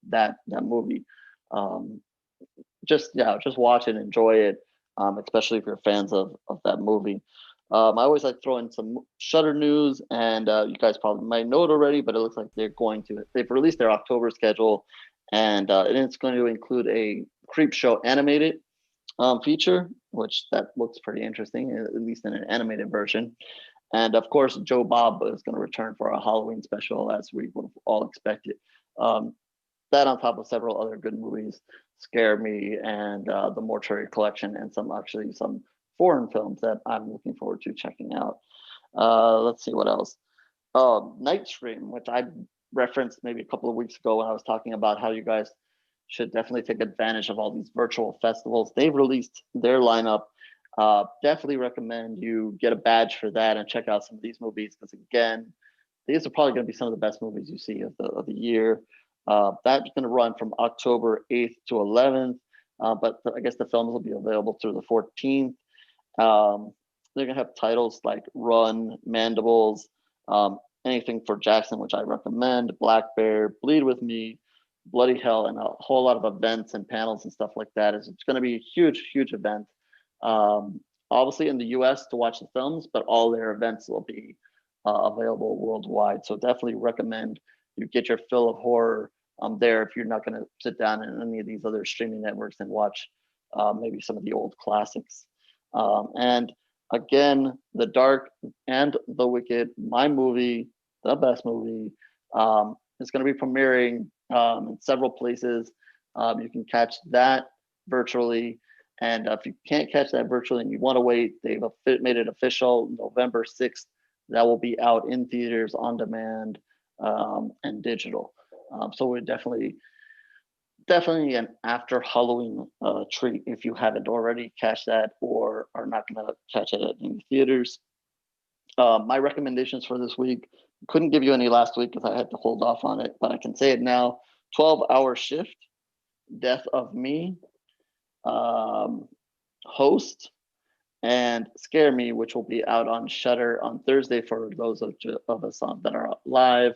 that movie. Um, just watch it, enjoy it, especially if you're fans of that movie. I always like throw in some Shutter news, and you guys probably might know it already, but it looks like they've released their October schedule, and it's going to include a Creep Show animated feature, which that looks pretty interesting, at least in an animated version. And of course, Joe Bob is going to return for a Halloween special, as we would have all expected. Um, that on top of several other good movies, Scare Me and the Mortuary Collection, and some foreign films that I'm looking forward to checking out. Let's see what else. Nightstream, which I referenced maybe a couple of weeks ago when I was talking about how you guys should definitely take advantage of all these virtual festivals. They've released their lineup. Definitely recommend you get a badge for that and check out some of these movies because again, these are probably going to be some of the best movies you see of the year. That's going to run from October 8th to 11th, but I guess the films will be available through the 14th. They're going to have titles like Run, Mandibles, anything for Jackson, which I recommend, Black Bear, Bleed With Me, Bloody Hell, and a whole lot of events and panels and stuff like that. It's going to be a huge, huge event. Obviously in the US to watch the films, but all their events will be available worldwide. So definitely recommend you get your fill of horror there if you're not going to sit down in any of these other streaming networks and watch maybe some of the old classics. And again, The Dark and The Wicked, my movie, the best movie, is going to be premiering in several places. You can catch that virtually. And if you can't catch that virtually and you want to wait, they've made it official November 6th. That will be out in theaters, on demand, and digital. So we're definitely an after Halloween treat if you haven't already catch that or are not going to catch it at any theaters. My recommendations for this week, couldn't give you any last week because I had to hold off on it, but I can say it now. 12-Hour Shift, Death of Me, Host, and Scare Me, which will be out on Shudder on Thursday for those of us that are live.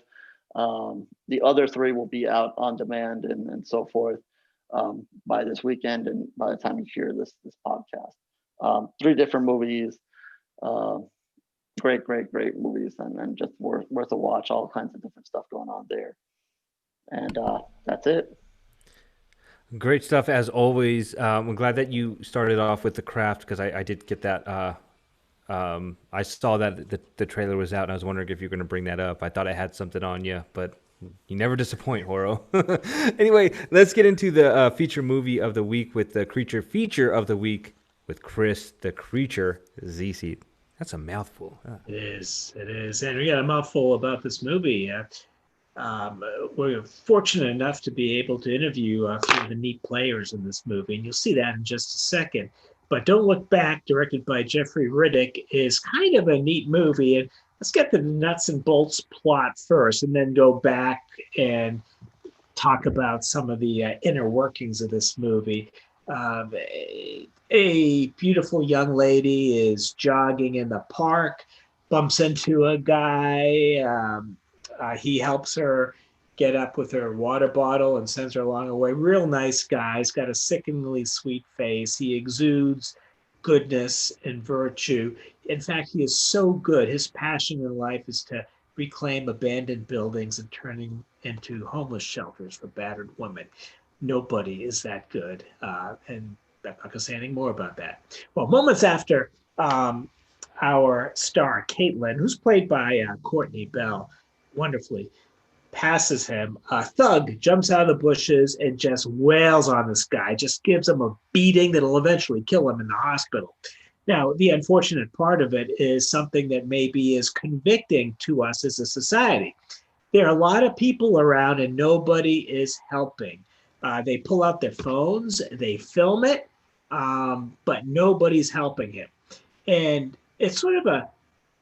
The other three will be out on demand and so forth by this weekend and by the time you hear this podcast. Three different movies, great movies, and just worth a watch. All kinds of different stuff going on there, and that's it. Great stuff as always. I'm glad that you started off with The Craft because I did get that. I saw that the trailer was out and I was wondering if you're going to bring that up. I thought I had something on you, but you never disappoint, Horo. Anyway, let's get into the feature movie of the week with the creature feature of the week with Chris, the Creature Z-Seed. That's a mouthful. It is. And we got a mouthful about this movie. We're fortunate enough to be able to interview a few of the neat players in this movie, and you'll see that in just a second. But Don't Look Back, directed by Jeffrey Riddick, is kind of a neat movie. And let's get the nuts and bolts plot first, and then go back and talk about some of the inner workings of this movie. A beautiful young lady is jogging in the park, bumps into a guy. He helps her get up with her water bottle and sends her along her way. Real nice guy. He's got a sickeningly sweet face. He exudes goodness and virtue. In fact, he is so good. His passion in life is to reclaim abandoned buildings and turning into homeless shelters for battered women. Nobody is that good. And I'm not going to say anything more about that. Well, moments after our star, Caitlin, who's played by Courtney Bell, wonderfully, passes him. A thug jumps out of the bushes and just wails on this guy, just gives him a beating that'll eventually kill him in the hospital. Now, the unfortunate part of it is something that maybe is convicting to us as a society. There are a lot of people around and nobody is helping. They pull out their phones, they film it, but nobody's helping him. And it's sort of a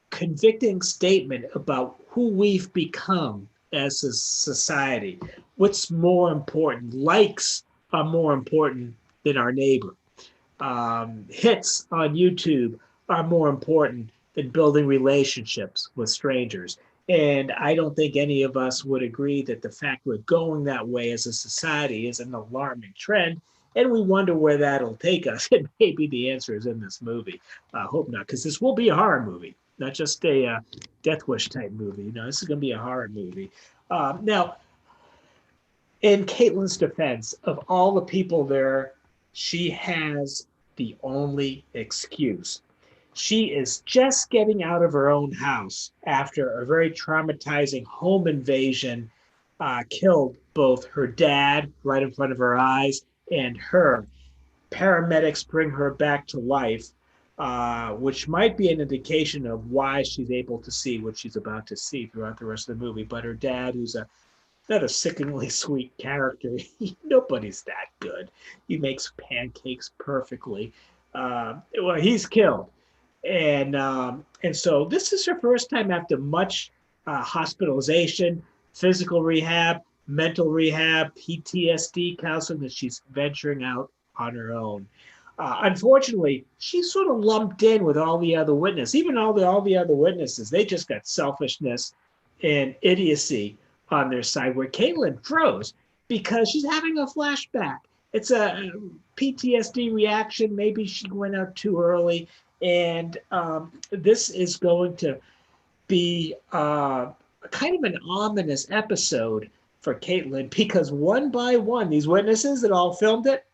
convicting statement about who we've become as a society. What's more important? Likes are more important than our neighbor. Hits on YouTube are more important than building relationships with strangers. And I don't think any of us would agree that the fact we're going that way as a society is an alarming trend. And we wonder where that'll take us. And maybe the answer is in this movie. I hope not, because this will be a horror movie, not just a Death Wish type movie. This is going to be a horror movie. Now, in Caitlin's defense, of all the people there, she has the only excuse. She is just getting out of her own house after a very traumatizing home invasion killed both her dad right in front of her eyes and her. Paramedics bring her back to life, which might be an indication of why she's able to see what she's about to see throughout the rest of the movie. But her dad, who's not a sickeningly sweet character, nobody's that good. He makes pancakes perfectly. Well, he's killed. And so this is her first time after much hospitalization, physical rehab, mental rehab, PTSD counseling, that she's venturing out on her own. Unfortunately, she's sort of lumped in with all the other witnesses. Even all the other witnesses, they just got selfishness and idiocy on their side, where Caitlin froze because she's having a flashback. It's a PTSD reaction. Maybe she went out too early. And this is going to be kind of an ominous episode for Caitlin, because one by one, these witnesses that all filmed it,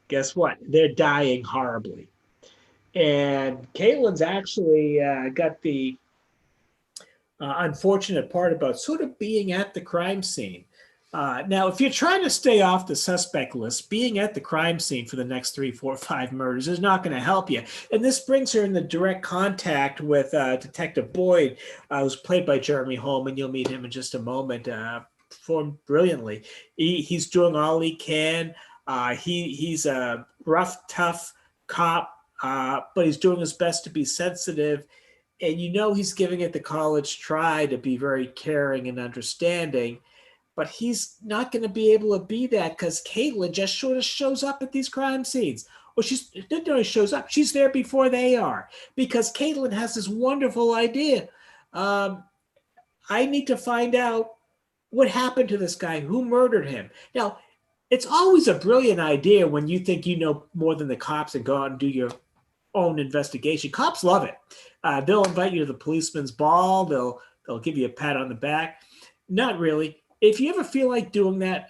guess what? They're dying horribly. And Caitlin's actually got the unfortunate part about sort of being at the crime scene. Now, if you're trying to stay off the suspect list, being at the crime scene for the next 3, 4, 5 murders is not going to help you. And this brings her in the direct contact with Detective Boyd, who's played by Jeremy Holman. You'll meet him in just a moment. Performed brilliantly. He's doing all he can. He's a rough, tough cop, but he's doing his best to be sensitive. And he's giving it the college try to be very caring and understanding. But he's not going to be able to be that because Caitlin just sort of shows up at these crime scenes. Well, she's not only shows up, she's there before they are, because Caitlin has this wonderful idea. I need to find out what happened to this guy, who murdered him. Now, it's always a brilliant idea when you think you know more than the cops and go out and do your own investigation. Cops love it. They'll invite you to the policeman's ball. They'll give you a pat on the back. Not really. If you ever feel like doing that,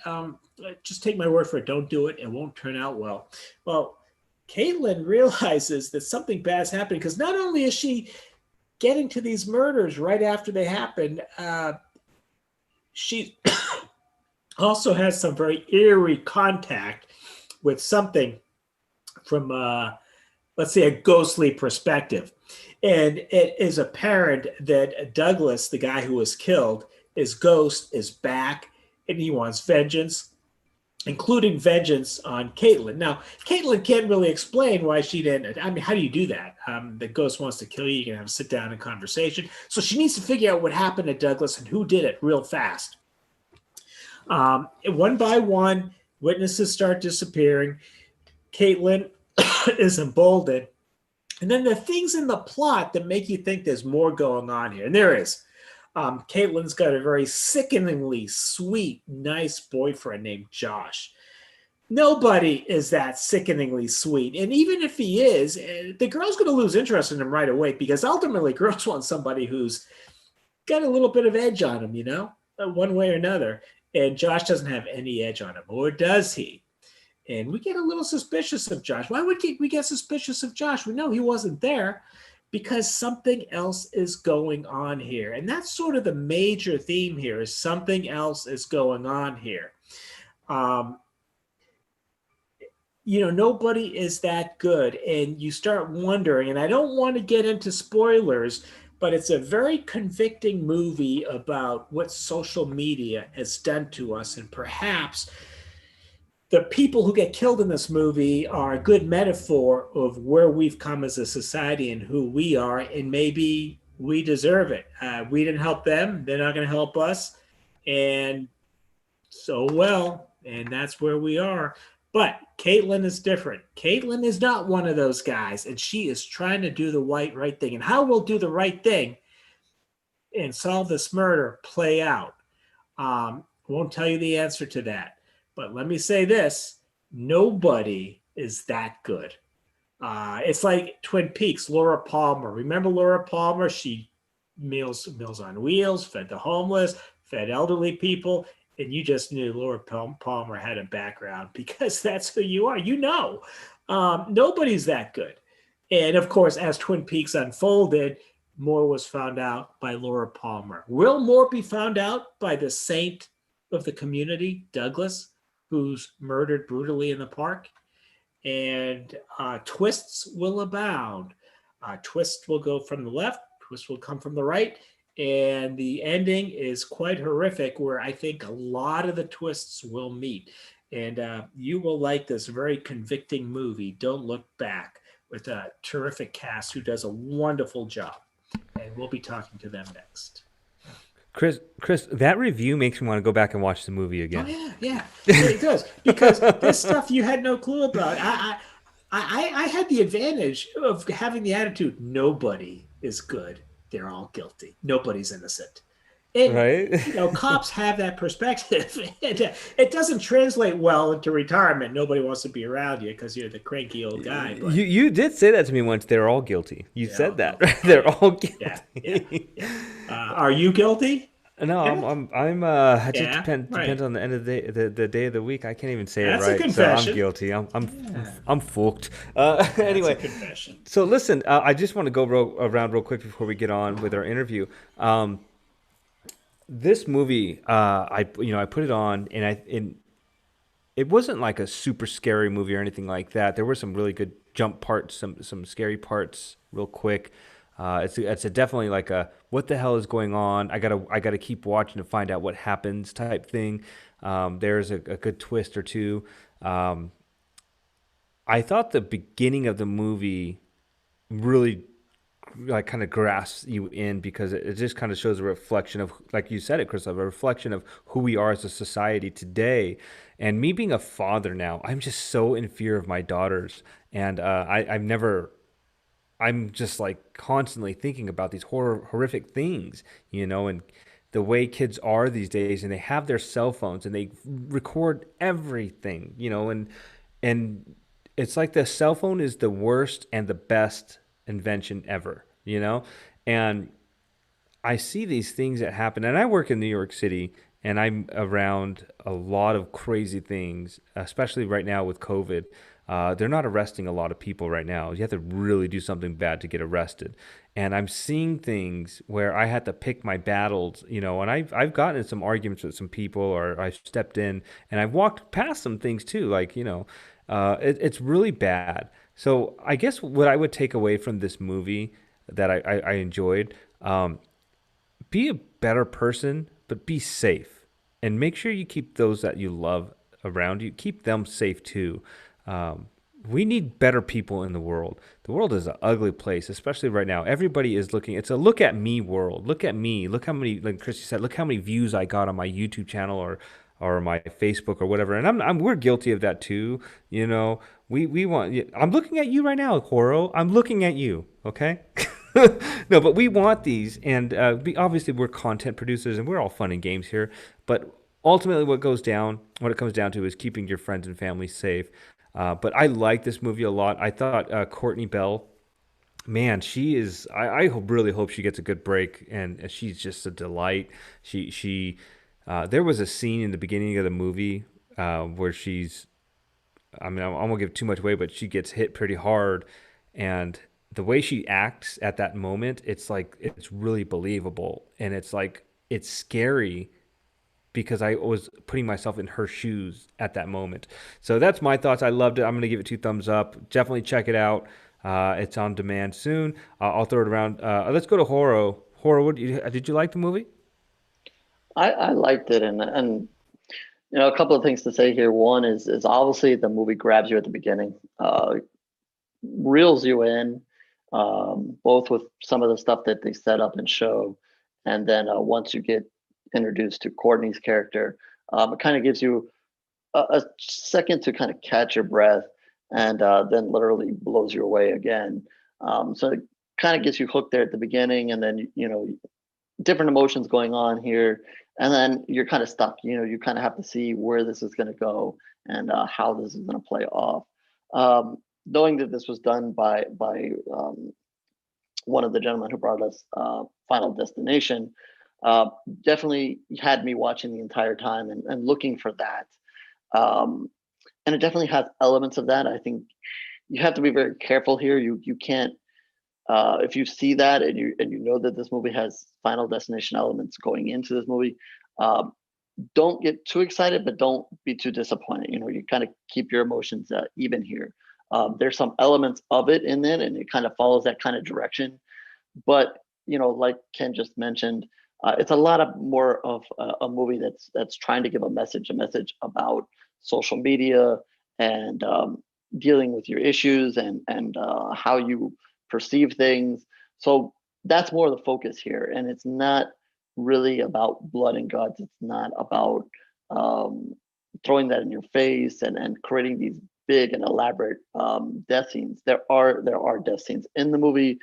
just take my word for it. Don't do it. It won't turn out well. Well, Caitlin realizes that something bad's happening because not only is she getting to these murders right after they happen, she also has some very eerie contact with something from, let's say, a ghostly perspective. And it is apparent that Douglas, the guy who was killed, his ghost is back, and he wants vengeance, including vengeance on Caitlin. Now, Caitlin can't really explain why she didn't. I mean, how do you do that? The ghost wants to kill you. You can have a sit down and conversation. So she needs to figure out what happened to Douglas and who did it real fast. One by one, witnesses start disappearing. Caitlin is emboldened. And then the things in the plot that make you think there's more going on here. And there is. Caitlin's got a very sickeningly sweet, nice boyfriend named Josh. Nobody is that sickeningly sweet. And even if he is, the girl's going to lose interest in him right away because ultimately girls want somebody who's got a little bit of edge on him, one way or another. And Josh doesn't have any edge on him, or does he? And we get a little suspicious of Josh. Why would we get suspicious of Josh? We know he wasn't there. Because something else is going on here. And that's sort of the major theme here, is something else is going on here. Nobody is that good. And you start wondering, and I don't want to get into spoilers, but it's a very convicting movie about what social media has done to us. And perhaps the people who get killed in this movie are a good metaphor of where we've come as a society and who we are, and maybe we deserve it. We didn't help them. They're not going to help us. And and that's where we are. But Caitlin is different. Caitlin is not one of those guys, and she is trying to do the right thing. And how will do the right thing and solve this murder play out? Won't tell you the answer to that. But let me say this, nobody is that good. It's like Twin Peaks, Laura Palmer. Remember Laura Palmer? She Meals on Wheels, fed the homeless, fed elderly people, and you just knew Laura Palmer had a background because that's who you are. Nobody's that good. And of course, as Twin Peaks unfolded, more was found out by Laura Palmer. Will more be found out by the saint of the community, Douglas, who's murdered brutally in the park? And twists will abound. Twists will go from the left, twists will come from the right, and the ending is quite horrific, where I think a lot of the twists will meet. And you will like this very convicting movie, Don't Look Back, with a terrific cast who does a wonderful job. And we'll be talking to them next. Chris, that review makes me want to go back and watch the movie again. Oh yeah, it does, because there's stuff you had no clue about. I had the advantage of having the attitude: nobody is good; they're all guilty. Nobody's innocent. And, right? Cops have that perspective. It doesn't translate well into retirement. Nobody wants to be around you because you're the cranky old guy. But you did say that to me once. They're all guilty. You said that. They're all guilty. Yeah. Are you guilty? No, Yeah, it just yeah, depends right. on the end of the day of the week. I can't even say it That's a right, so I'm confession. guilty. Yeah, I'm fucked. that's a Anyway, confession. so listen, I just want to go around real quick before we get on with our interview. Um, this movie, I put it on, and it wasn't like a super scary movie or anything like that. There were some really good jump parts, some scary parts, real quick. It's definitely like a what the hell is going on? I gotta keep watching to find out what happens type thing. There's a good twist or two. Um, I thought the beginning of the movie really like kind of grasps you in because it just kind of shows a reflection of, like you said it, Chris, a reflection of who we are as a society today. And me being a father now, I'm just so in fear of my daughters, and I'm just like constantly thinking about these horrific things, and the way kids are these days, and they have their cell phones and they record everything, and it's like the cell phone is the worst and the best invention ever. And I see these things that happen, and I work in New York City, and I'm around a lot of crazy things, especially right now with COVID. They're not arresting a lot of people right now. You have to really do something bad to get arrested. And I'm seeing things where I had to pick my battles, and I've gotten in some arguments with some people, or I've stepped in, and I've walked past some things too, like, it's really bad. So I guess what I would take away from this movie that I enjoyed, be a better person, but be safe. And make sure you keep those that you love around you, keep them safe too. Um, we need better people in the world. The world is an ugly place, especially right now. Everybody is looking. It's a look at me world. Look at me. Look how many, like Christy said, look how many views I got on my YouTube channel or my Facebook or whatever. And we're guilty of that too. We want. I'm looking at you right now, Horo. I'm looking at you. Okay. No, but we want these, and obviously we're content producers, and we're all fun and games here. But ultimately, what it comes down to, is keeping your friends and family safe. But I like this movie a lot. I thought Courtney Bell, man, she is. Really hope she gets a good break, and she's just a delight. There was a scene in the beginning of the movie where she's, I mean, I won't give too much away, but she gets hit pretty hard, and the way she acts at that moment, it's like it's really believable, and it's like it's scary because I was putting myself in her shoes at that moment. So that's my thoughts. I loved it. I'm gonna give it 2 thumbs up. Definitely check it out. It's on demand soon. I'll throw it around. Let's go to Horo. Horo, did you like the movie? I liked it, and a couple of things to say here. One is obviously the movie grabs you at the beginning, reels you in, both with some of the stuff that they set up and show, and then once you get introduced to Courtney's character, it kind of gives you a second to kind of catch your breath, and then literally blows you away again. So it kind of gets you hooked there at the beginning, and then different emotions going on here, and then you're kind of stuck. You kind of have to see where this is going to go, and how this is going to play off. Knowing that this was done by one of the gentlemen who brought us Final Destination, uh, definitely had me watching the entire time, and looking for that. Um, and it definitely has elements of that. I think you have to be very careful here. You can't, if you see that, and you know that this movie has Final Destination elements going into this movie, um, don't get too excited, but don't be too disappointed. You kind of keep your emotions even here. There's some elements of it in it, and it kind of follows that kind of direction. But like Ken just mentioned, it's a lot of more of a movie that's trying to give a message about social media, and dealing with your issues, and how you perceive things. So that's more of the focus here, and it's not really about blood and guts. It's not about um, throwing that in your face, and creating these big and elaborate death scenes. There are death scenes in the movie.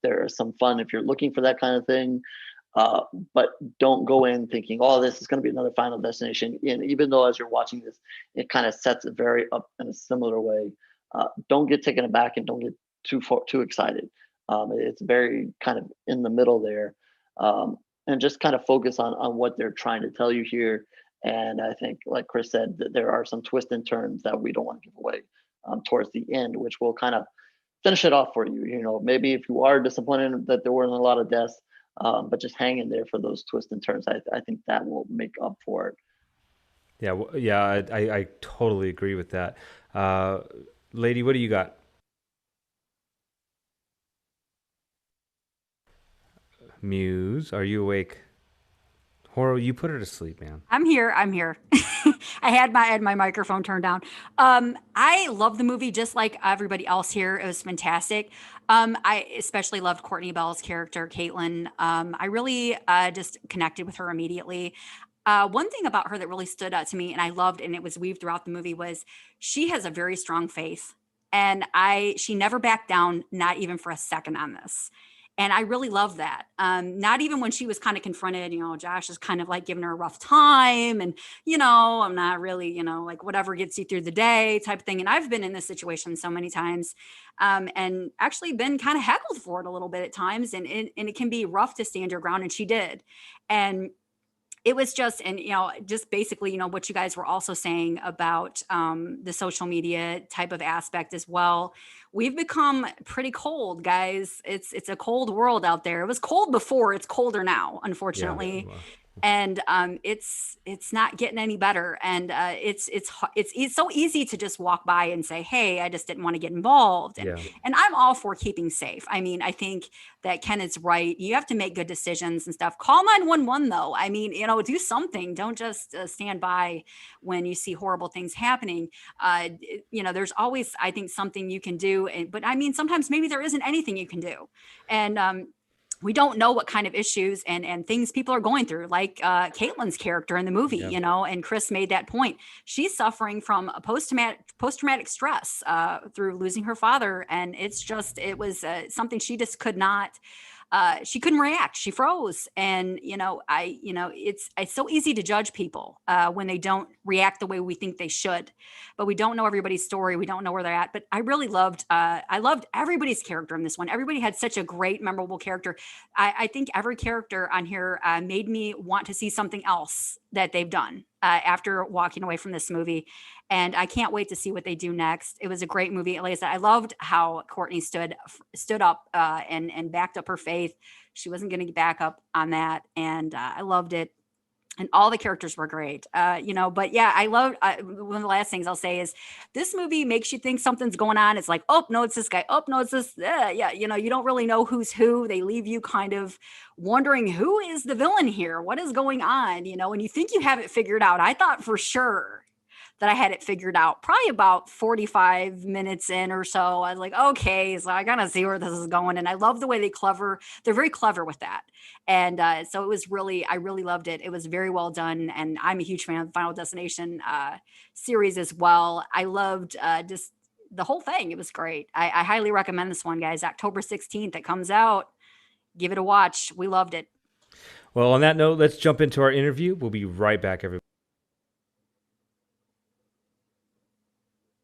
There is some fun if you're looking for that kind of thing. Uh, but don't go in thinking, "Oh, this is going to be another Final Destination." And even though as you're watching this, it kind of sets it very up in a similar way. Don't get taken aback, and don't get too excited. It's very kind of in the middle there. Um, and just kind of focus on what they're trying to tell you here. And I think, like Chris said, that there are some twists and turns that we don't want to give away towards the end, which will kind of finish it off for you. You know, maybe if you are disappointed that there weren't a lot of deaths, but just hang in there for those twists and turns. I think that will make up for it. Yeah, yeah, I totally agree with that. Lady, what do you got? Muse, are you awake? Horo, you put her to sleep, man. I'm here. I'm here. I had my microphone turned down. I love the movie just like everybody else here. It was fantastic. I especially loved Courtney Bell's character, Caitlin. I really just connected with her immediately. One thing about her that really stood out to me, and I loved, and it was weaved throughout the movie, was she has a very strong faith, and she never backed down, not even for a second on this. And I really love that. Not even when she was kind of confronted, Josh is kind of like giving her a rough time and, I'm not really, like whatever gets you through the day type of thing. And I've been in this situation so many times and actually been kind of heckled for it a little bit at times. And it can be rough to stand your ground. And she did. And it was just, and just basically, what you guys were also saying about the social media type of aspect as well. We've become pretty cold, guys. It's a cold world out there. It was cold before. It's colder now, unfortunately. Yeah, well, And it's not getting any better. And it's so easy to just walk by and say, "Hey, I just didn't want to get involved." yeah. And I'm all for keeping safe. I mean, I think that Ken is right. You have to make good decisions and stuff. Call 911 though. I mean, do something. Don't just stand by when you see horrible things happening. There's always, I think, something you can do. But I mean, sometimes maybe there isn't anything you can do. And we don't know what kind of issues and things people are going through, like Caitlin's character in the movie, Yeah. and Chris made that point. She's suffering from a post-traumatic stress through losing her father. And it was something she just could not, she couldn't react. She froze. And, it's so easy to judge people when they don't react the way we think they should, but we don't know everybody's story. We don't know where they're at, but I really loved everybody's character in this one. Everybody had such a great, memorable character. I think every character on here made me want to see something else that they've done after walking away from this movie. And I can't wait to see what they do next. It was a great movie. Like I said, I loved how Courtney stood up and backed up her faith. She wasn't going to back up on that. And I loved it. And all the characters were great, but yeah, I love one of the last things I'll say is this movie makes you think something's going on. It's like, oh, no, it's this guy. Oh, no, it's this. Yeah. You don't really know who's who. They leave you kind of wondering who is the villain here? What is going on? And you think you have it figured out. I thought for sure that I had it figured out probably about 45 minutes in or so. I was like, okay, so I gotta see where this is going. And I love the way they're very clever with that. And so I really loved it. It was very well done. And I'm a huge fan of the Final Destination series as well. I loved just the whole thing. It was great. I highly recommend this one, guys. October 16th, it comes out. Give it a watch. We loved it. Well, on that note, let's jump into our interview. We'll be right back, everybody.